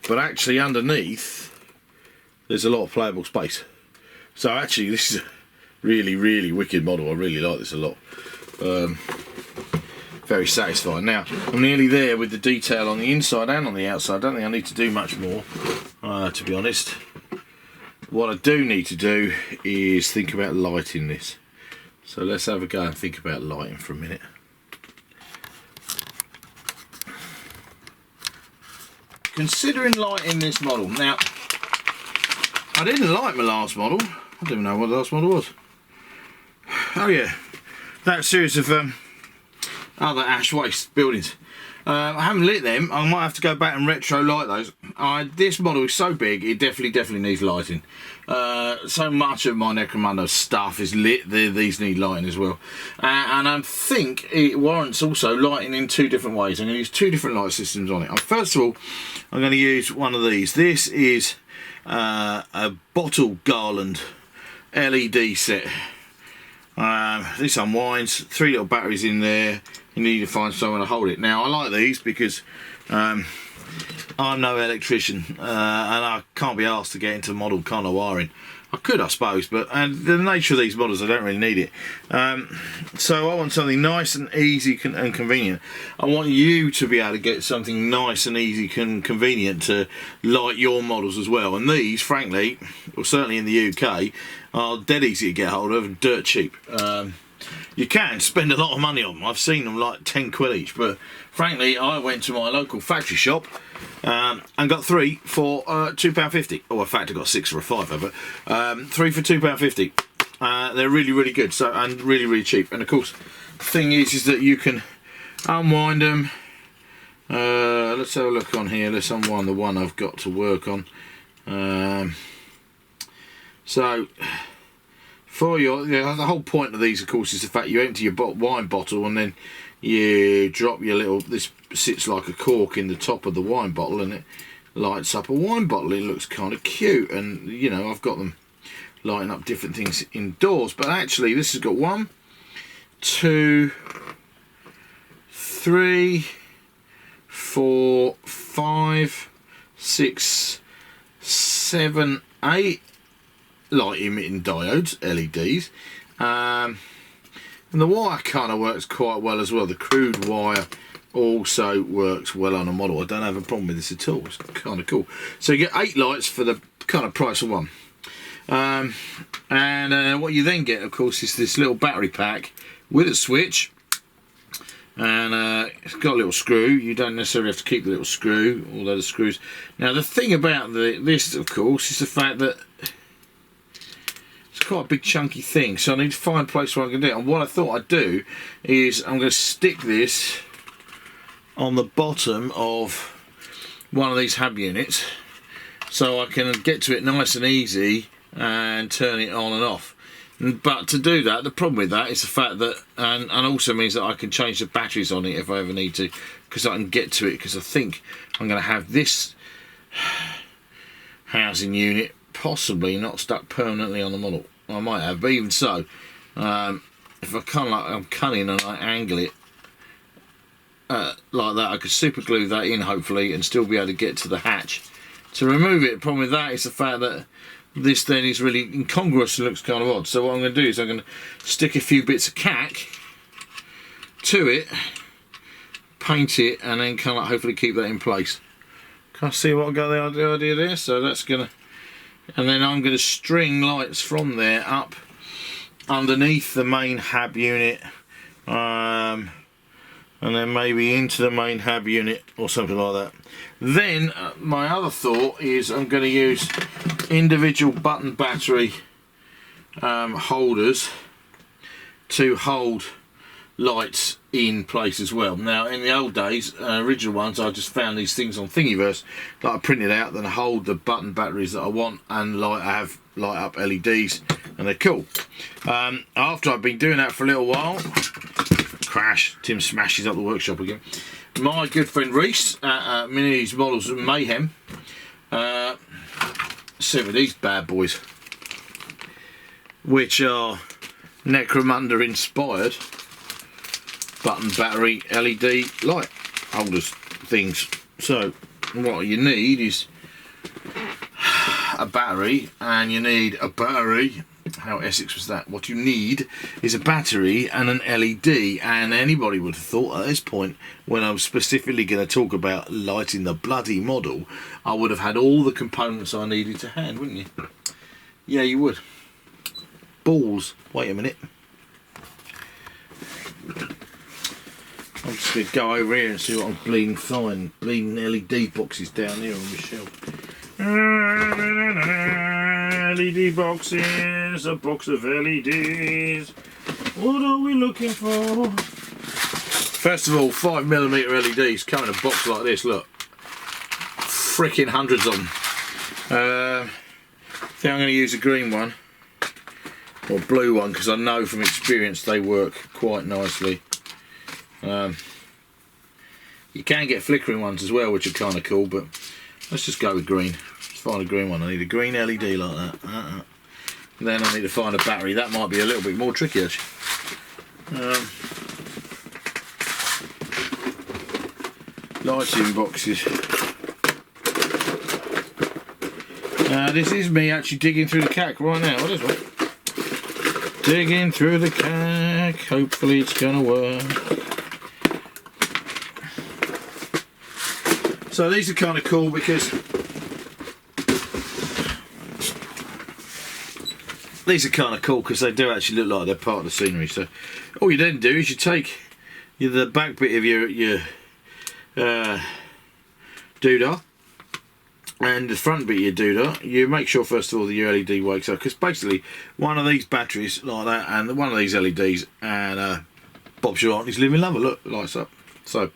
But actually underneath there's a lot of playable space. So actually this is a really, really wicked model. I really like this a lot. Very satisfying. Now I'm nearly there with the detail on the inside and on the outside. I don't think I need to do much more, to be honest. What I do need to do is think about lighting this. So let's have a go and think about lighting for a minute. Considering lighting this model, now I didn't like my last model. I don't even know what the last model was. Oh yeah, that series of other Ash Waste buildings. I haven't lit them. I might have to go back and retro light those. This model is so big, it definitely needs lighting. So much of my Necromunda stuff is lit. These need lighting as well, and I think it warrants also lighting in two different ways. I'm going to use two different light systems on it. First of all, I'm going to use one of these. This is a bottle garland LED set. This unwinds, 3 little batteries in there. You need to find somewhere to hold it. Now I like these because I'm no electrician, and I can't be asked to get into model kind of wiring. I could, I suppose, but the nature of these models, I don't really need it. So I want something nice and easy and convenient. I want you to be able to get something nice and easy and convenient to light your models as well. And these, frankly, well, certainly in the UK, are dead easy to get hold of and dirt cheap. You can spend a lot of money on them. I've seen them like 10 quid each, but frankly I went to my local factory shop and got 3 for £2.50. Oh, in fact I got 6 for a £5, but 3 for £2.50. They're really good, so, and really cheap. And of course the thing is that you can unwind them. Let's have a look on here. Let's unwind the one I've got to work on. So for the whole point of these, of course, is the fact you empty your wine bottle and then you drop your little, this sits like a cork in the top of the wine bottle and it lights up a wine bottle. It looks kind of cute, and you know, I've got them lighting up different things indoors, but actually this has got 1, 2, 3, 4, 5, 6, 7, 8 light emitting diodes, LEDs, and the wire kind of works quite well as well. The crude wire also works well on a model. I don't have a problem with this at all. It's kind of cool. So you get 8 lights for the kind of price of 1. And what you then get, of course, is this little battery pack with a switch, and it's got a little screw. You don't necessarily have to keep the little screw, although the screws. Now the thing about this, of course, is the fact that It's quite a big chunky thing, so I need to find a place where I can do it. And what I thought I'd do is I'm going to stick this on the bottom of one of these hab units so I can get to it nice and easy and turn it on and off. But to do that, the problem with that is the fact that, and also means that I can change the batteries on it if I ever need to, because I can get to it, because I think I'm going to have this housing unit possibly not stuck permanently on the model. I might have, but even so, if I kind of like I'm cunning and I angle it like that, I could super glue that in hopefully and still be able to get to the hatch. To remove it, the problem with that is the fact that this then is really incongruous and looks kind of odd. So what I'm going to do is I'm going to stick a few bits of cack to it, paint it, and then kind of hopefully keep that in place. Can I see what I got the idea there? So that's going to, and then I'm going to string lights from there up underneath the main hab unit, and then maybe into the main hab unit or something like that. Then my other thought is I'm going to use individual button battery holders to hold lights in place as well. Now in the old days, original ones, I just found these things on Thingiverse that I printed out that hold the button batteries that I want and light up LEDs, and they're cool. After I've been doing that for a little while, crash, Tim smashes up the workshop again. My good friend Reese at Minis Models and Mayhem sent me these bad boys, which are Necromunda inspired button battery LED light holders things. So what you need is a battery, and you need a battery. How Essex was that? What you need is a battery and an LED, and anybody would have thought at this point, when I was specifically going to talk about lighting the bloody model, I would have had all the components I needed to hand, wouldn't you? Yeah, you would. Balls. Wait a minute. I'm just going to go over here and see what I'm bleeding fine. Bleeding LED boxes down here on the shelf. LED boxes, a box of LEDs. What are we looking for? First of all, 5mm LEDs come in a box like this, look. Freaking hundreds of them. I think I'm going to use a green one, or blue one, because I know from experience they work quite nicely. You can get flickering ones as well, which are kind of cool, but let's just go with green. Let's find a green one. I need a green LED like that. Then I need to find a battery. That might be a little bit more tricky actually. Lighting boxes. This is me actually digging through the cack right now. What is it? Digging through the cack. Hopefully it's gonna work. So these are kind of cool because they do actually look like they're part of the scenery. So all you then do is you take the back bit of your doodah and the front bit of your doodah. You make sure first of all that your LED wakes up, because basically one of these batteries like that and one of these LEDs and Bob's your auntie's living lover, look, lights up. So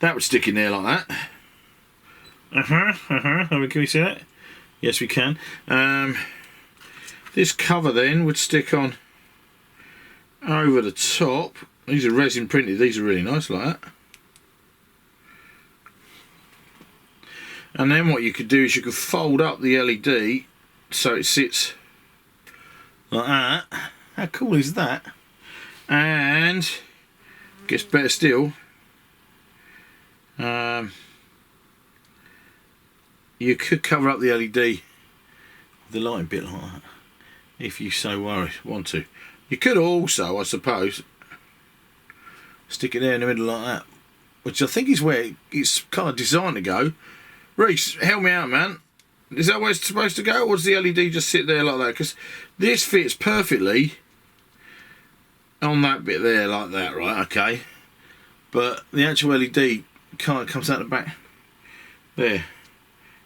that would stick in there like that. Can we see that? Yes, we can. This cover then would stick on over the top. These are resin printed. These are really nice like that. And then what you could do is you could fold up the LED so it sits like that. How cool is that? And gets better still. You could cover up the LED with the lighting bit like that, if you so want to. You could also, I suppose, stick it there in the middle like that, which I think is where it's kind of designed to go. Reese, help me out, man. Is that where it's supposed to go, or does the LED just sit there like that? Because this fits perfectly on that bit there like that, right? Okay. But the actual LED kind of comes out the back there.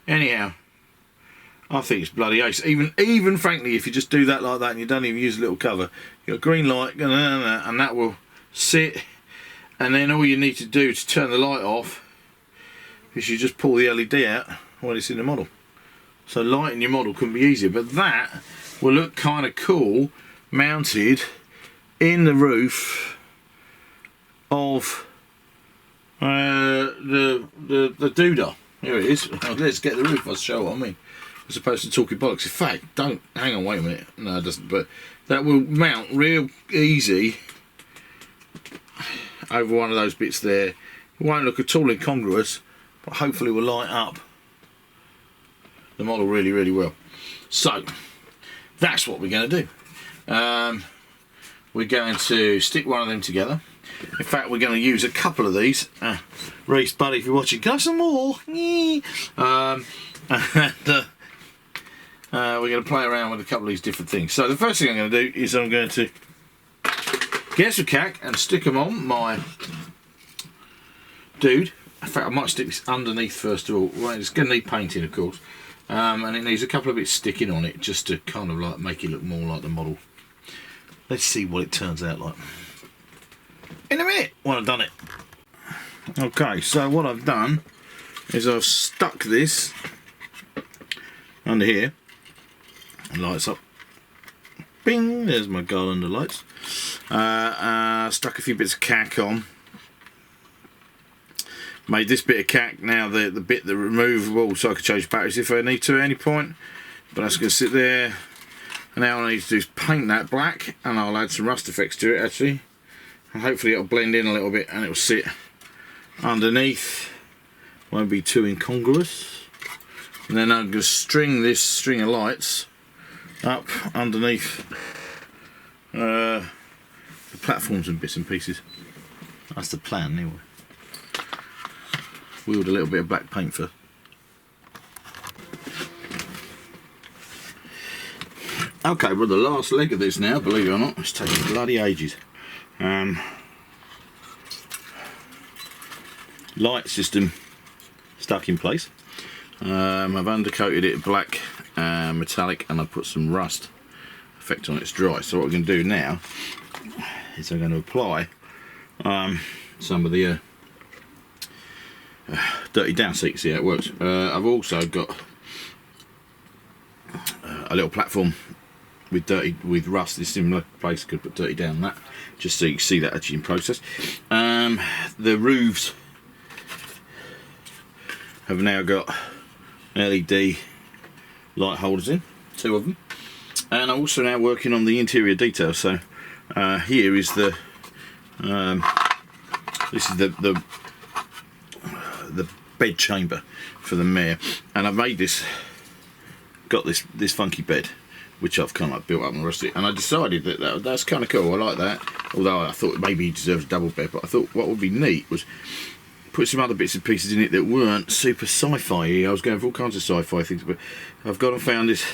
Anyhow, I think it's bloody ace. Even frankly, if you just do that like that and you don't even use a little cover, you've got a green light, and that will sit. And then all you need to do to turn the light off is you just pull the LED out when it's in the model. So lighting your model couldn't be easier, but that will look kind of cool mounted in the roof of the doodah. Here it is. Let's get the roof. I'll show what I mean. As opposed to talking bollocks. In fact, don't hang on. Wait a minute. No, it doesn't. But that will mount real easy over one of those bits there. It won't look at all incongruous, but hopefully will light up the model really, really well. So that's what we're going to do. We're going to stick one of them together. In fact, we're going to use a couple of these. Reese, buddy, if you're watching, can I have some more? We're going to play around with a couple of these different things. So the first thing I'm going to do is I'm going to get some cack and stick them on my dude. In fact, I might stick this underneath first of all. Well, it's going to need painting, of course. And it needs a couple of bits sticking on it just to kind of like make it look more like the model. Let's see what it turns out like in a minute when I've done it. Okay, so what I've done is I've stuck this under here and lights up. Bing, there's my garland of lights. Stuck a few bits of cack on. Made this bit of cack now the bit that removable, so I can change batteries if I need to at any point. But that's going to sit there. And now all I need to do is paint that black, and I'll add some rust effects to it actually. And hopefully it'll blend in a little bit and it'll sit underneath. Won't be too incongruous. And then I'm going to string this string of lights up underneath the platforms and bits and pieces. That's the plan anyway. Wield a little bit of black paint first. Okay, well the last leg of this now, believe it or not, it's taking bloody ages. Light system stuck in place. I've undercoated it black metallic, and I've put some rust effect on it. It's dry. So what we're going to do now is I'm going to apply some of the dirty down so you can see how it works. I've also got a little platform with rust in a similar place. Could put dirty down on that just so you can see that actually in process. The roofs have now got LED light holders in, 2 of them, and I'm also now working on the interior details. So here is the this is the bed chamber for the mare, and I've made this, got this funky bed which I've kind of like built up and rusted, and I decided that's kind of cool. I like that, although I thought maybe he deserves a double bed, but I thought what would be neat was put some other bits and pieces in it that weren't super sci-fi. I was going for all kinds of sci-fi things, but I've gone and found this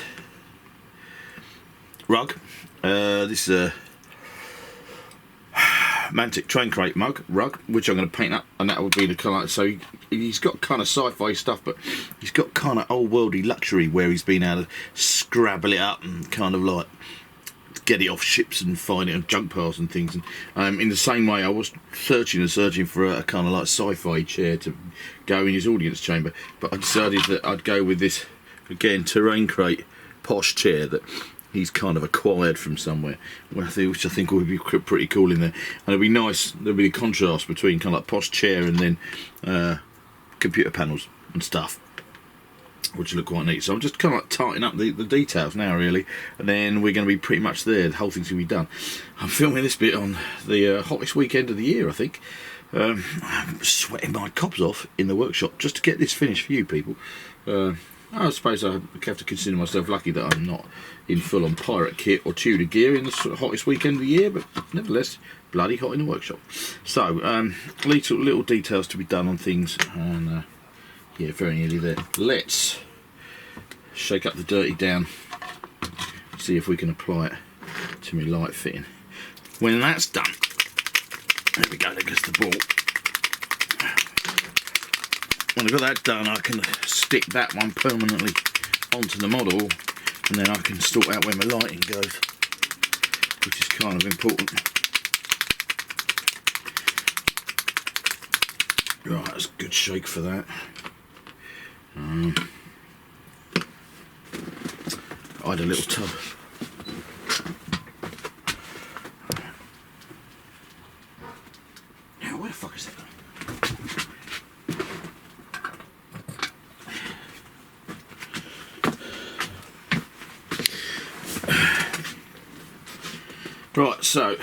rug. This is a Mantic train crate rug, which I'm going to paint up, and that will be the colour. So he's got kind of sci-fi stuff, but he's got kind of old-worldy luxury where he's been able to scrabble it up and kind of like get it off ships and find it on junk piles and things. And in the same way, I was searching for a kind of like sci-fi chair to go in his audience chamber, but I decided that I'd go with this, again, terrain crate posh chair that he's kind of acquired from somewhere, which I think would be pretty cool in there. And it'd be nice, there'd be a contrast between kind of like posh chair and then computer panels and stuff, which look quite neat. So I'm just kind of like tightening up the details now really, and then we're going to be pretty much there. The whole thing's going to be done. I'm filming this bit on the hottest weekend of the year, I think. I'm sweating my cobs off in the workshop just to get this finished for you people. I suppose I have to consider myself lucky that I'm not in full-on pirate kit or Tudor gear in the hottest weekend of the year, but nevertheless, bloody hot in the workshop. So, little details to be done on things, and yeah, very nearly there. Let's shake up the dirty down, see if we can apply it to my light fitting. When that's done, there we go, there goes the ball. When I've got that done, I can stick that one permanently onto the model, and then I can sort out where my lighting goes, which is kind of important. Right, that's a good shake for that. I had a little tub. Now, where the fuck is that going? Right, so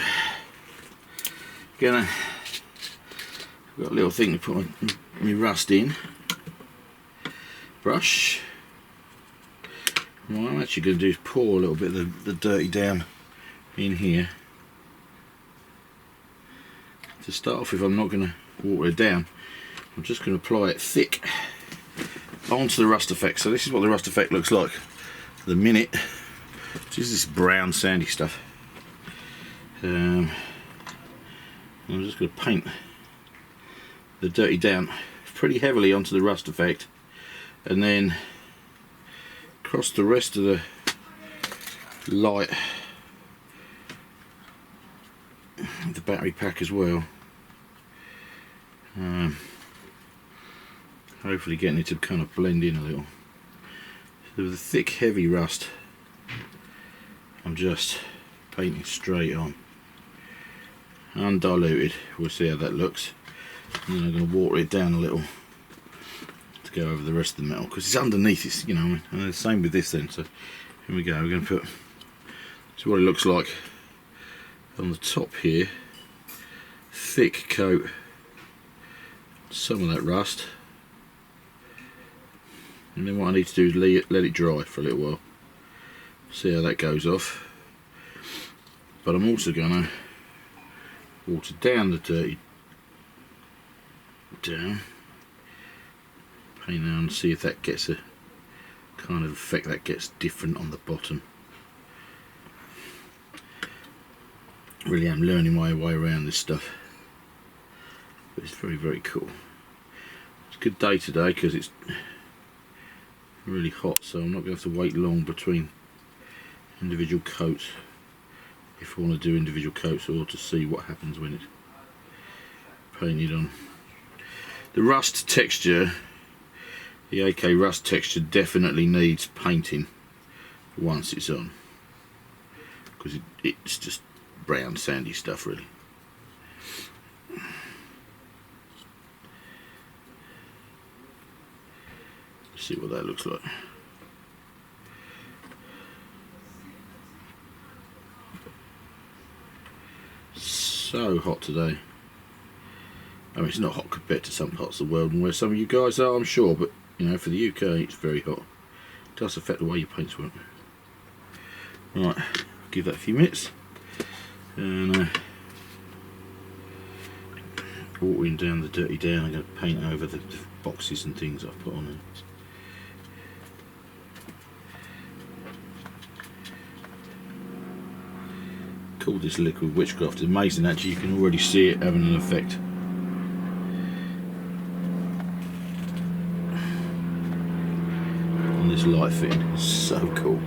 got a little thing to put my rust in. Brush. What I'm actually going to do is pour a little bit of the dirty down in here. To start off with, I'm not going to water it down. I'm just going to apply it thick onto the rust effect. So this is what the rust effect looks like for the minute. This is this brown sandy stuff. I'm just going to paint the dirty down pretty heavily onto the rust effect, and then across the rest of the light, the battery pack as well. Hopefully getting it to kind of blend in a little. So with the thick heavy rust, I'm just painting straight on, undiluted. We'll see how that looks. And then I'm going to water it down a little to go over the rest of the metal, because it's underneath. It's, you know, and the same with this then. So here we go. We're going to put, this is what it looks like on the top here. Thick coat, some of that rust, and then what I need to do is let it dry for a little while. See how that goes off. But I'm also going to water down the dirty down, paint down, and see if that gets a kind of effect that gets different on the bottom. Really am learning my way around this stuff, but it's very, very cool. It's a good day today because it's really hot, so I'm not going to have to wait long between individual coats if I want to do individual coats, or to see what happens when it's painted on. The rust texture, the AK rust texture, definitely needs painting once it's on, because it's just brown sandy stuff really. Let's see what that looks like. So hot today. I mean, it's not hot compared to some parts of the world and where some of you guys are, I'm sure, but you know, for the UK it's very hot. It does affect the way your paints work. Right, give that a few minutes, and watering down the dirty down. I'm going to paint over the boxes and things I've put on there. Called this liquid witchcraft. It's amazing actually, you can already see it having an effect. On this light fitting, it's so cool.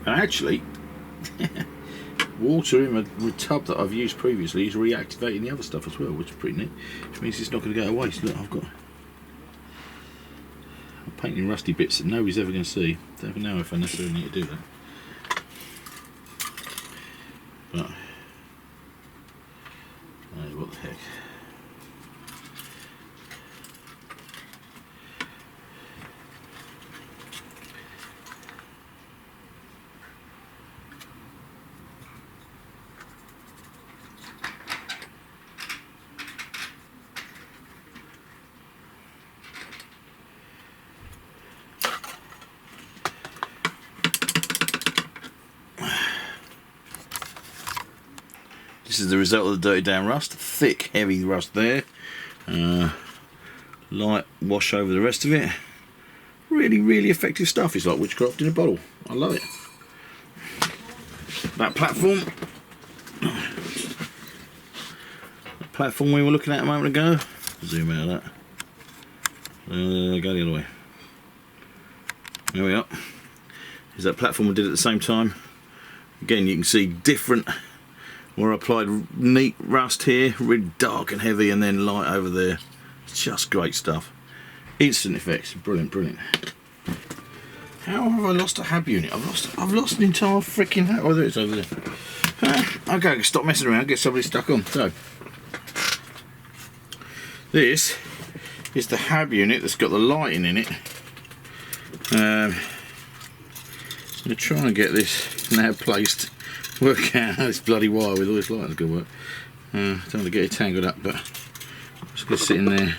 And actually, water in the tub that I've used previously is reactivating the other stuff as well, which is pretty neat. Which means it's not going to go to waste. Look, I'm painting rusty bits that nobody's ever going to see. Don't even know if I necessarily need to do that. But what the heck. This is the result of the dirty down rust. Thick, heavy rust there. Light wash over the rest of it. Really, really effective stuff. It's like witchcraft in a bottle. I love it. That platform, platform we were looking at a moment ago. Zoom out of that. Go the other way. There we are. Is that platform we did at the same time? Again, you can see different, where I applied neat rust here, really dark and heavy, and then light over there. It's just great stuff. Instant effects, brilliant, brilliant. How have I lost a hab unit? I've lost an entire freaking hab. Oh, there it's over there. Okay, stop messing around, get somebody stuck on. So, this is the hab unit that's got the lighting in it. I'm going to try and get this now placed, work out how this bloody wire with all this lighting is going to work. Don't want to get it tangled up, but I'm just going to sit in there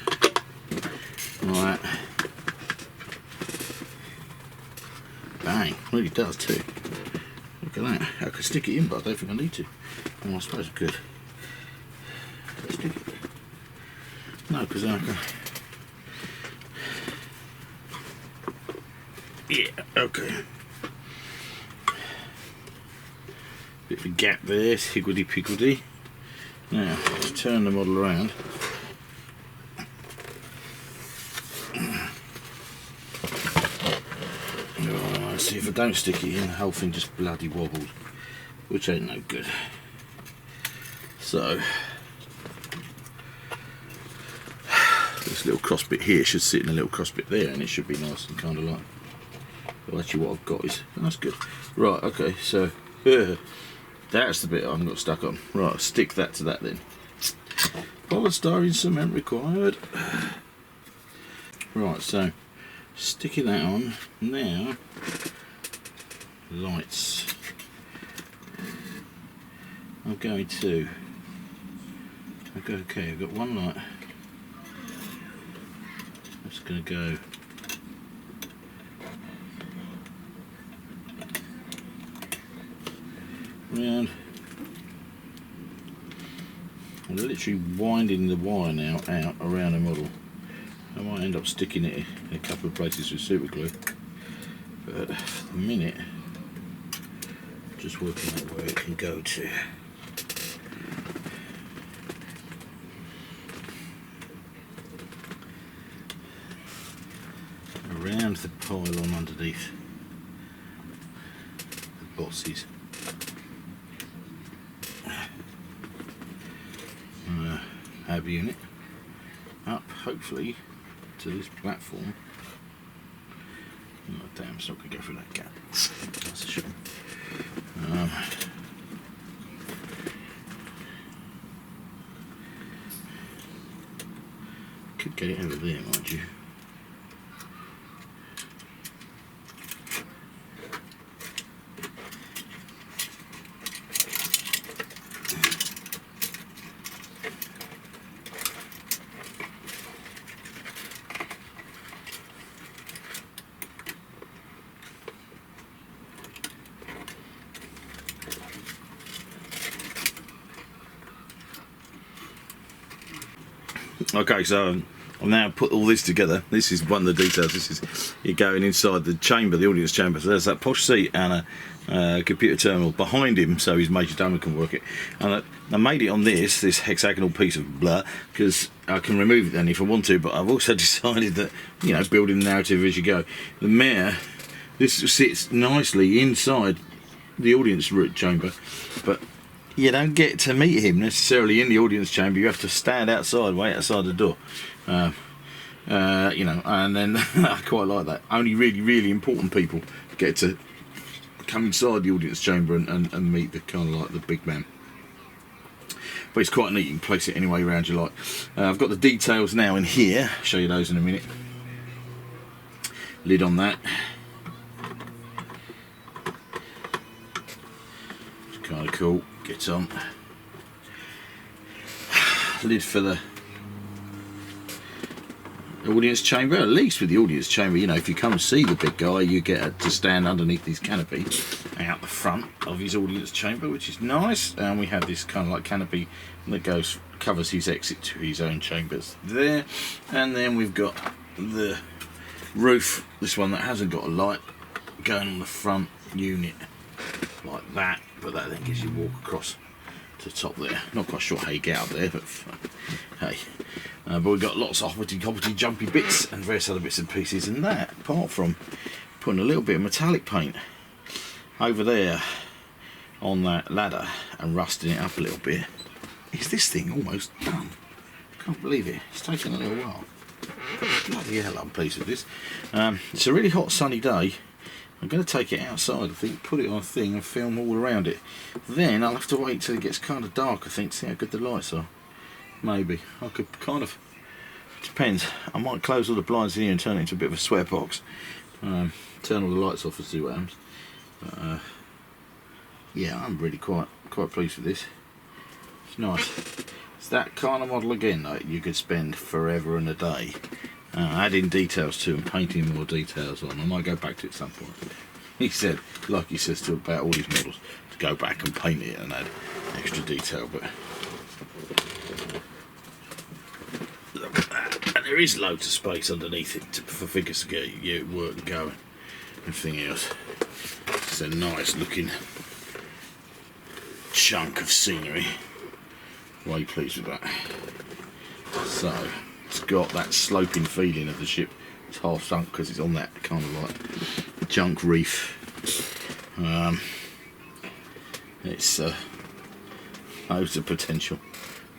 like that. Bang, really does too. Look at that. I could stick it in, but I don't think I need to. Oh, I suppose I could. Stick it. No, because I can. Yeah, okay. Bit of a gap there, higgledy piggledy. Now, let's turn the model around. Oh, see, if I don't stick it in, the whole thing just bloody wobbles, which ain't no good. So, this little cross bit here should sit in a little cross bit there, and it should be nice and kind of like. Well, actually, what I've got is that's good. Right, okay, so that's the bit I've got stuck on. Right, I'll stick that to that then. Polystyrene cement required. Right, so sticking that on now. Lights. I'm going to. Okay, I've got one light. I'm just going to go. Round. I'm literally winding the wire now out around the model. I might end up sticking it in a couple of places with super glue, but for the minute, just working out where it can go to. Around the pylon underneath the bosses. Hab unit up, hopefully, to this platform. Oh damn, it's not going to go through that gap. That's a shame. Could get it over there, mind you. Okay, so I've now put all this together. This is one of the details. This is you're going inside the chamber, the audience chamber. So there's that posh seat and a computer terminal behind him, so his major domo can work it. And I made it on this hexagonal piece of blah because I can remove it then if I want to. But I've also decided that, you know, building the narrative as you go. The mayor, this sits nicely inside the audience chamber, but you don't get to meet him necessarily in the audience chamber. You have to stand outside, wait outside the door. You know, and then I quite like that. Only really important people get to come inside the audience chamber and meet the kind of like the big man. But it's quite neat. You can place it any way around you like. I've got the details now in here. I'll show you those in a minute. Lid on that. It's kind of cool. Gets on. Lid for the audience chamber. At least with the audience chamber, you know, if you come and see the big guy, you get to stand underneath his canopy out the front of his audience chamber, which is nice. And we have this kind of like canopy that covers his exit to his own chambers there. And then we've got the roof, this one that hasn't got a light, going on the front unit like that, but that then gives you walk across to the top there. Not quite sure how you get up there, but hey. But we've got lots of hobbity jumpy bits and various other bits and pieces, and that, apart from putting a little bit of metallic paint over there on that ladder and rusting it up a little bit, is this thing almost done. Can't believe it. It's taken a little while. Bloody hell, I'm pleased with this. It's a really hot sunny day. I'm going to take it outside, I think, put it on a thing and film all around it. Then I'll have to wait till it gets kind of dark, I think, to see how good the lights are. Maybe. I could kind of... Depends. I might close all the blinds in here and turn it into a bit of a sweat box. Turn all the lights off and see what happens. Yeah, I'm really quite pleased with this. It's nice. It's that kind of model again that you could spend forever and a day adding details to and painting more details on. I might go back to it at some point. He said, like he says to about all these models, to go back and paint it and add extra detail. But look at that. And there is loads of space underneath it for figures to get your work going. Everything else. It's a nice looking chunk of scenery. Way pleased with that. So it's got that sloping feeling of the ship. It's half sunk because it's on that kind of like junk reef. It's loads of potential.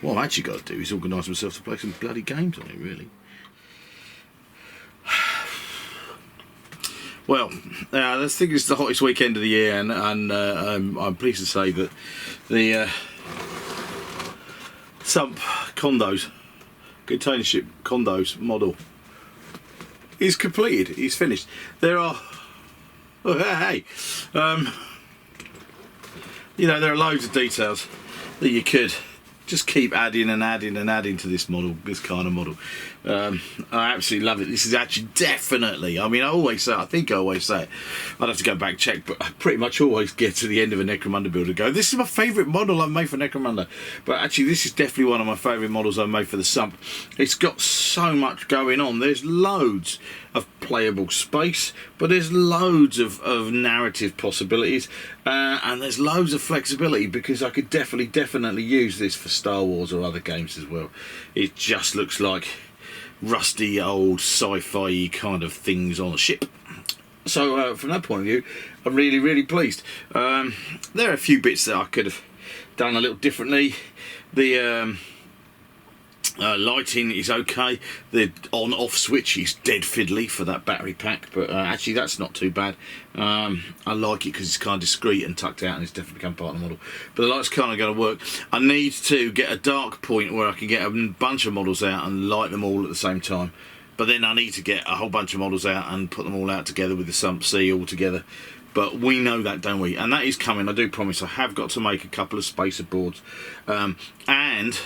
What I've actually got to do is organise myself to play some bloody games on it, really. Well, I think it's the hottest weekend of the year, and I'm pleased to say that the Sump Condos, Containership Condos model is completed. It's finished. There are, oh, hey, you know, there are loads of details that you could just keep adding and adding and adding to this model, this kind of model. I absolutely love it. This is actually definitely, I mean, I think I always say it, I'd have to go back and check, but I pretty much always get to the end of a Necromunda build and go, this is my favourite model I've made for Necromunda. But actually this is definitely one of my favourite models I've made for the Sump. It's got so much going on. There's loads of playable space, but there's loads of narrative possibilities, and there's loads of flexibility, because I could definitely use this for Star Wars or other games as well. It just looks like rusty old sci-fi kind of things on a ship. So from that point of view, I'm really pleased. There are a few bits that I could have done a little differently. The lighting is okay. The on-off switch is dead fiddly for that battery pack, but actually that's not too bad. I like it because it's kind of discreet and tucked out, and it's definitely become part of the model. But the light's kind of going to work. I need to get a dark point where I can get a bunch of models out and light them all at the same time. But then I need to get a whole bunch of models out and put them all out together with the Sump C all together. But we know that, don't we? And that is coming, I do promise. I have got to make a couple of spacer boards. And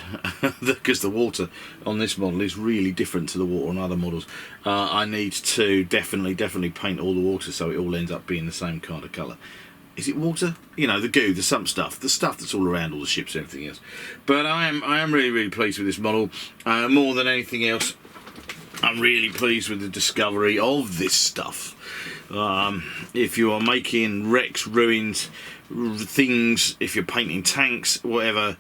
because the water on this model is really different to the water on other models, I need to definitely paint all the water so it all ends up being the same kind of colour. Is it water? You know, the goo, the Sump stuff, the stuff that's all around all the ships and everything else. But I am really pleased with this model. More than anything else, I'm really pleased with the discovery of this stuff. If you are making wrecks, ruins, things, if you're painting tanks, whatever,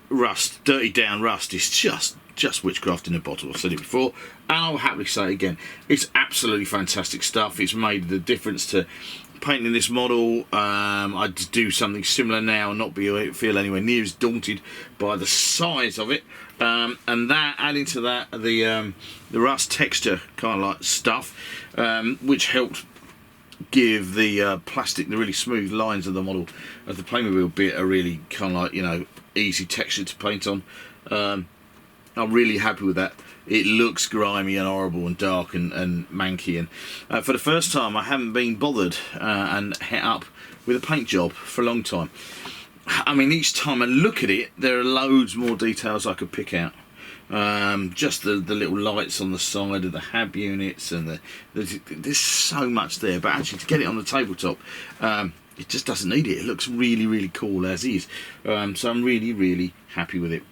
rust, dirty down rust is just witchcraft in a bottle. I've said it before, and I'll happily say it again. It's absolutely fantastic stuff. It's made the difference to painting this model. I'd do something similar now and not feel anywhere near as daunted by the size of it. And that, adding to that, the rust texture kind of like stuff, which helped give the plastic, the really smooth lines of the model of the Playmobil bit, a really kind of like, you know, easy texture to paint on. I'm really happy with that. It looks grimy and horrible and dark and manky, and for the first time I haven't been bothered and hit up with a paint job for a long time. I mean, each time I look at it, there are loads more details I could pick out. Just the little lights on the side of the hab units, and there's so much there. But actually, to get it on the tabletop, it just doesn't need it. It looks really cool as is. So I'm really happy with it.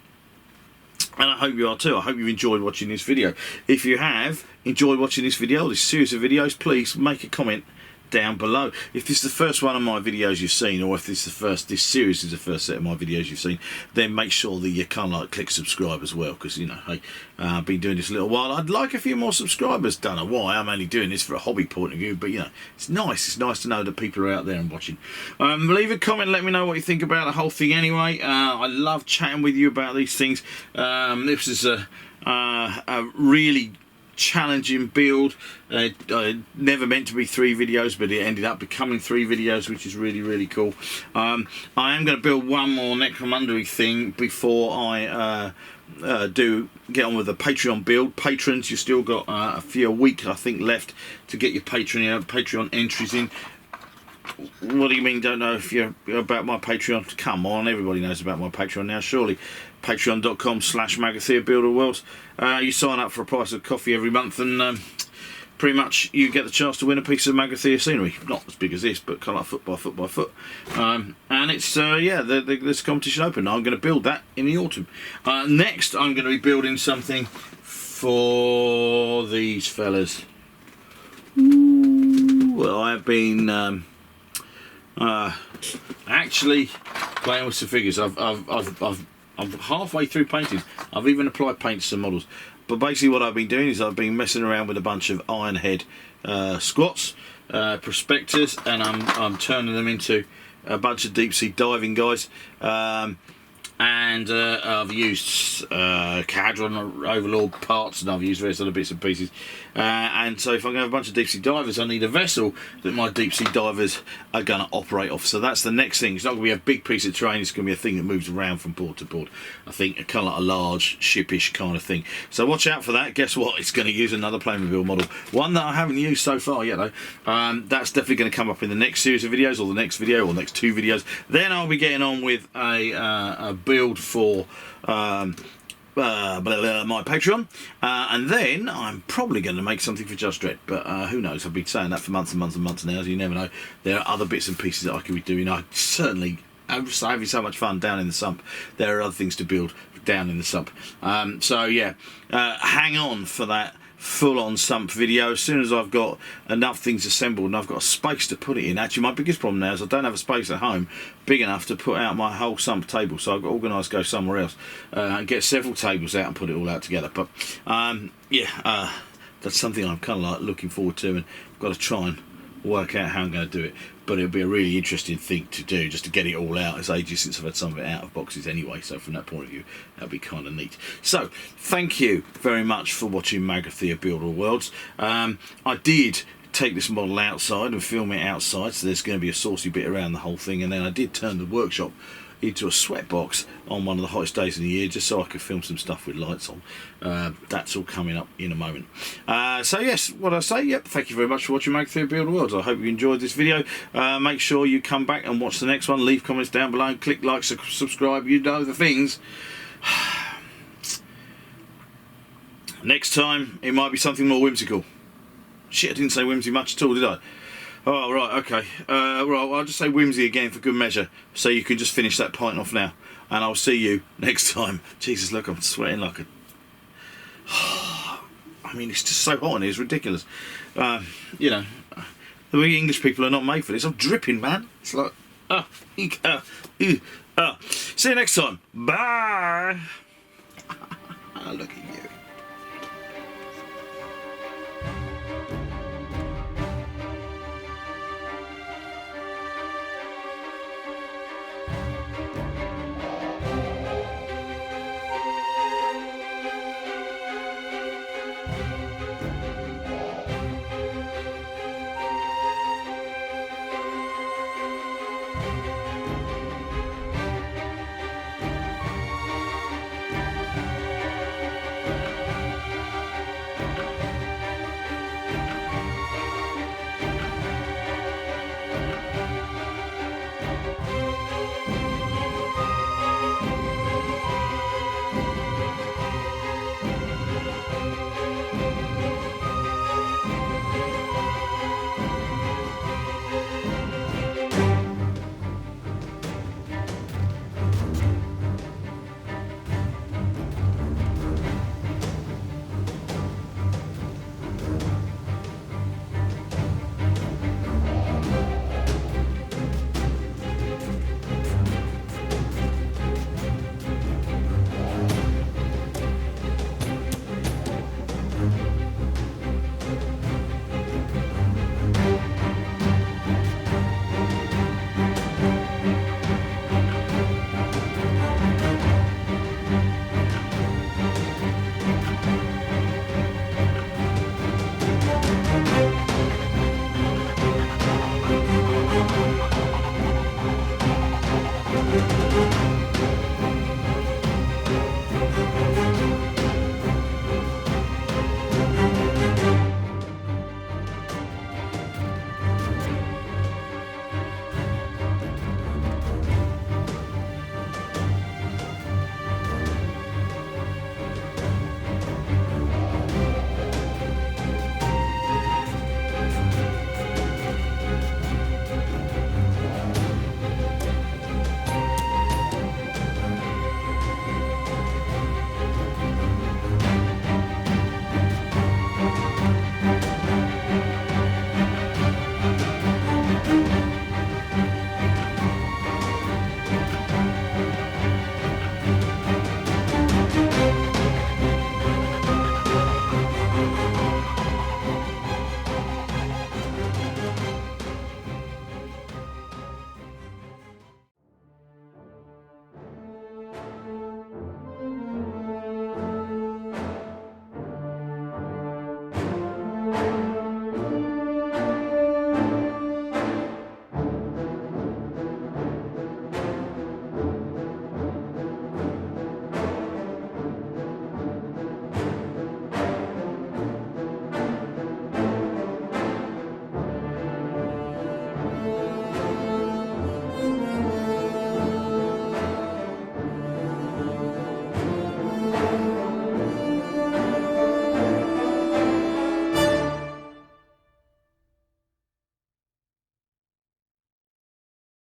And I hope you are too. I hope you've enjoyed watching this video. If you have enjoyed watching this video, this series of videos, please make a comment down below. If this is the first one of my videos you've seen, or if this series is the first set of my videos you've seen, then make sure that you kind of like click subscribe as well, because, you know, hey, I've been doing this a little while. I'd like a few more subscribers. Don't know why. I'm only doing this for a hobby point of view, but, you know, it's nice to know that people are out there and watching. Leave a comment, let me know what you think about the whole thing anyway. I love chatting with you about these things. This is a really challenging build. Never meant to be 3 videos, but it ended up becoming 3 videos, which is really cool. I am going to build one more Necromunda thing before I do get on with the Patreon build. Patrons, you've still got a week I think left to get your Patreon entries in. What do you mean, don't know if you're about my Patreon? Come on, everybody knows about my Patreon now, surely. Patreon.com/Magathea Builder Worlds. You sign up for a price of coffee every month, and pretty much you get the chance to win a piece of Magathea scenery. Not as big as this, but kind of foot by foot by foot. And it's, yeah, there's competition open. I'm going to build that in the autumn. Next, I'm going to be building something for these fellas. Ooh, well, I've been actually playing with some figures. I'm halfway through painting. I've even applied paint to some models. But basically what I've been doing is I've been messing around with a bunch of Ironhead squats, prospectors, and I'm turning them into a bunch of deep sea diving guys. And I've used Cadron Overlord parts, and I've used various other bits and pieces. And so if I'm going to have a bunch of deep sea divers, I need a vessel that my deep sea divers are going to operate off. So that's the next thing. It's not going to be a big piece of terrain, it's going to be a thing that moves around from port to port. I think a kind of like a large shipish kind of thing. So watch out for that. Guess what? It's going to use another Playmobil model. One that I haven't used so far yet though. That's definitely going to come up in the next series of videos, or the next video, or next 2 videos. Then I'll be getting on with a build for my Patreon, and then I'm probably going to make something for Just Dread, but who knows. I've been saying that for months and months and months now, so you never know. There are other bits and pieces that I could be doing. I'm having so much fun down in the sump. There are other things to build down in the sump. So yeah, hang on for that full-on sump video as soon as I've got enough things assembled and I've got a space to put it in. Actually, my biggest problem now is I don't have a space at home big enough to put out my whole sump table, so I've got to organise to go somewhere else and get several tables out and put it all out together. But yeah, that's something I'm kind of like looking forward to, and I've got to try and work out how I'm going to do it. But it'll be a really interesting thing to do, just to get it all out. It's ages since I've had some of it out of boxes anyway, so from that point of view, that'll be kind of neat. So, thank you very much for watching Magathea Builder Worlds. I did take this model outside and film it outside, so there's going to be a saucy bit around the whole thing, and then I did turn the workshop into a sweatbox on one of the hottest days of the year, just so I could film some stuff with lights on. That's all coming up in a moment. So yes, what I say, yep, thank you very much for watching Magathea Builder Worlds. I hope you enjoyed this video. Make sure you come back and watch the next one. Leave comments down below, click like, subscribe, you know the things. Next time, it might be something more whimsical. Shit, I didn't say whimsy much at all, did I? Oh, right, okay. Right, I'll just say whimsy again for good measure, so you can just finish that pint off now. And I'll see you next time. Jesus, look, I'm sweating like a... I mean, it's just so hot in here, it's ridiculous. You know, we English people are not made for this. I'm dripping, man. It's like... See you next time. Bye! Look at you.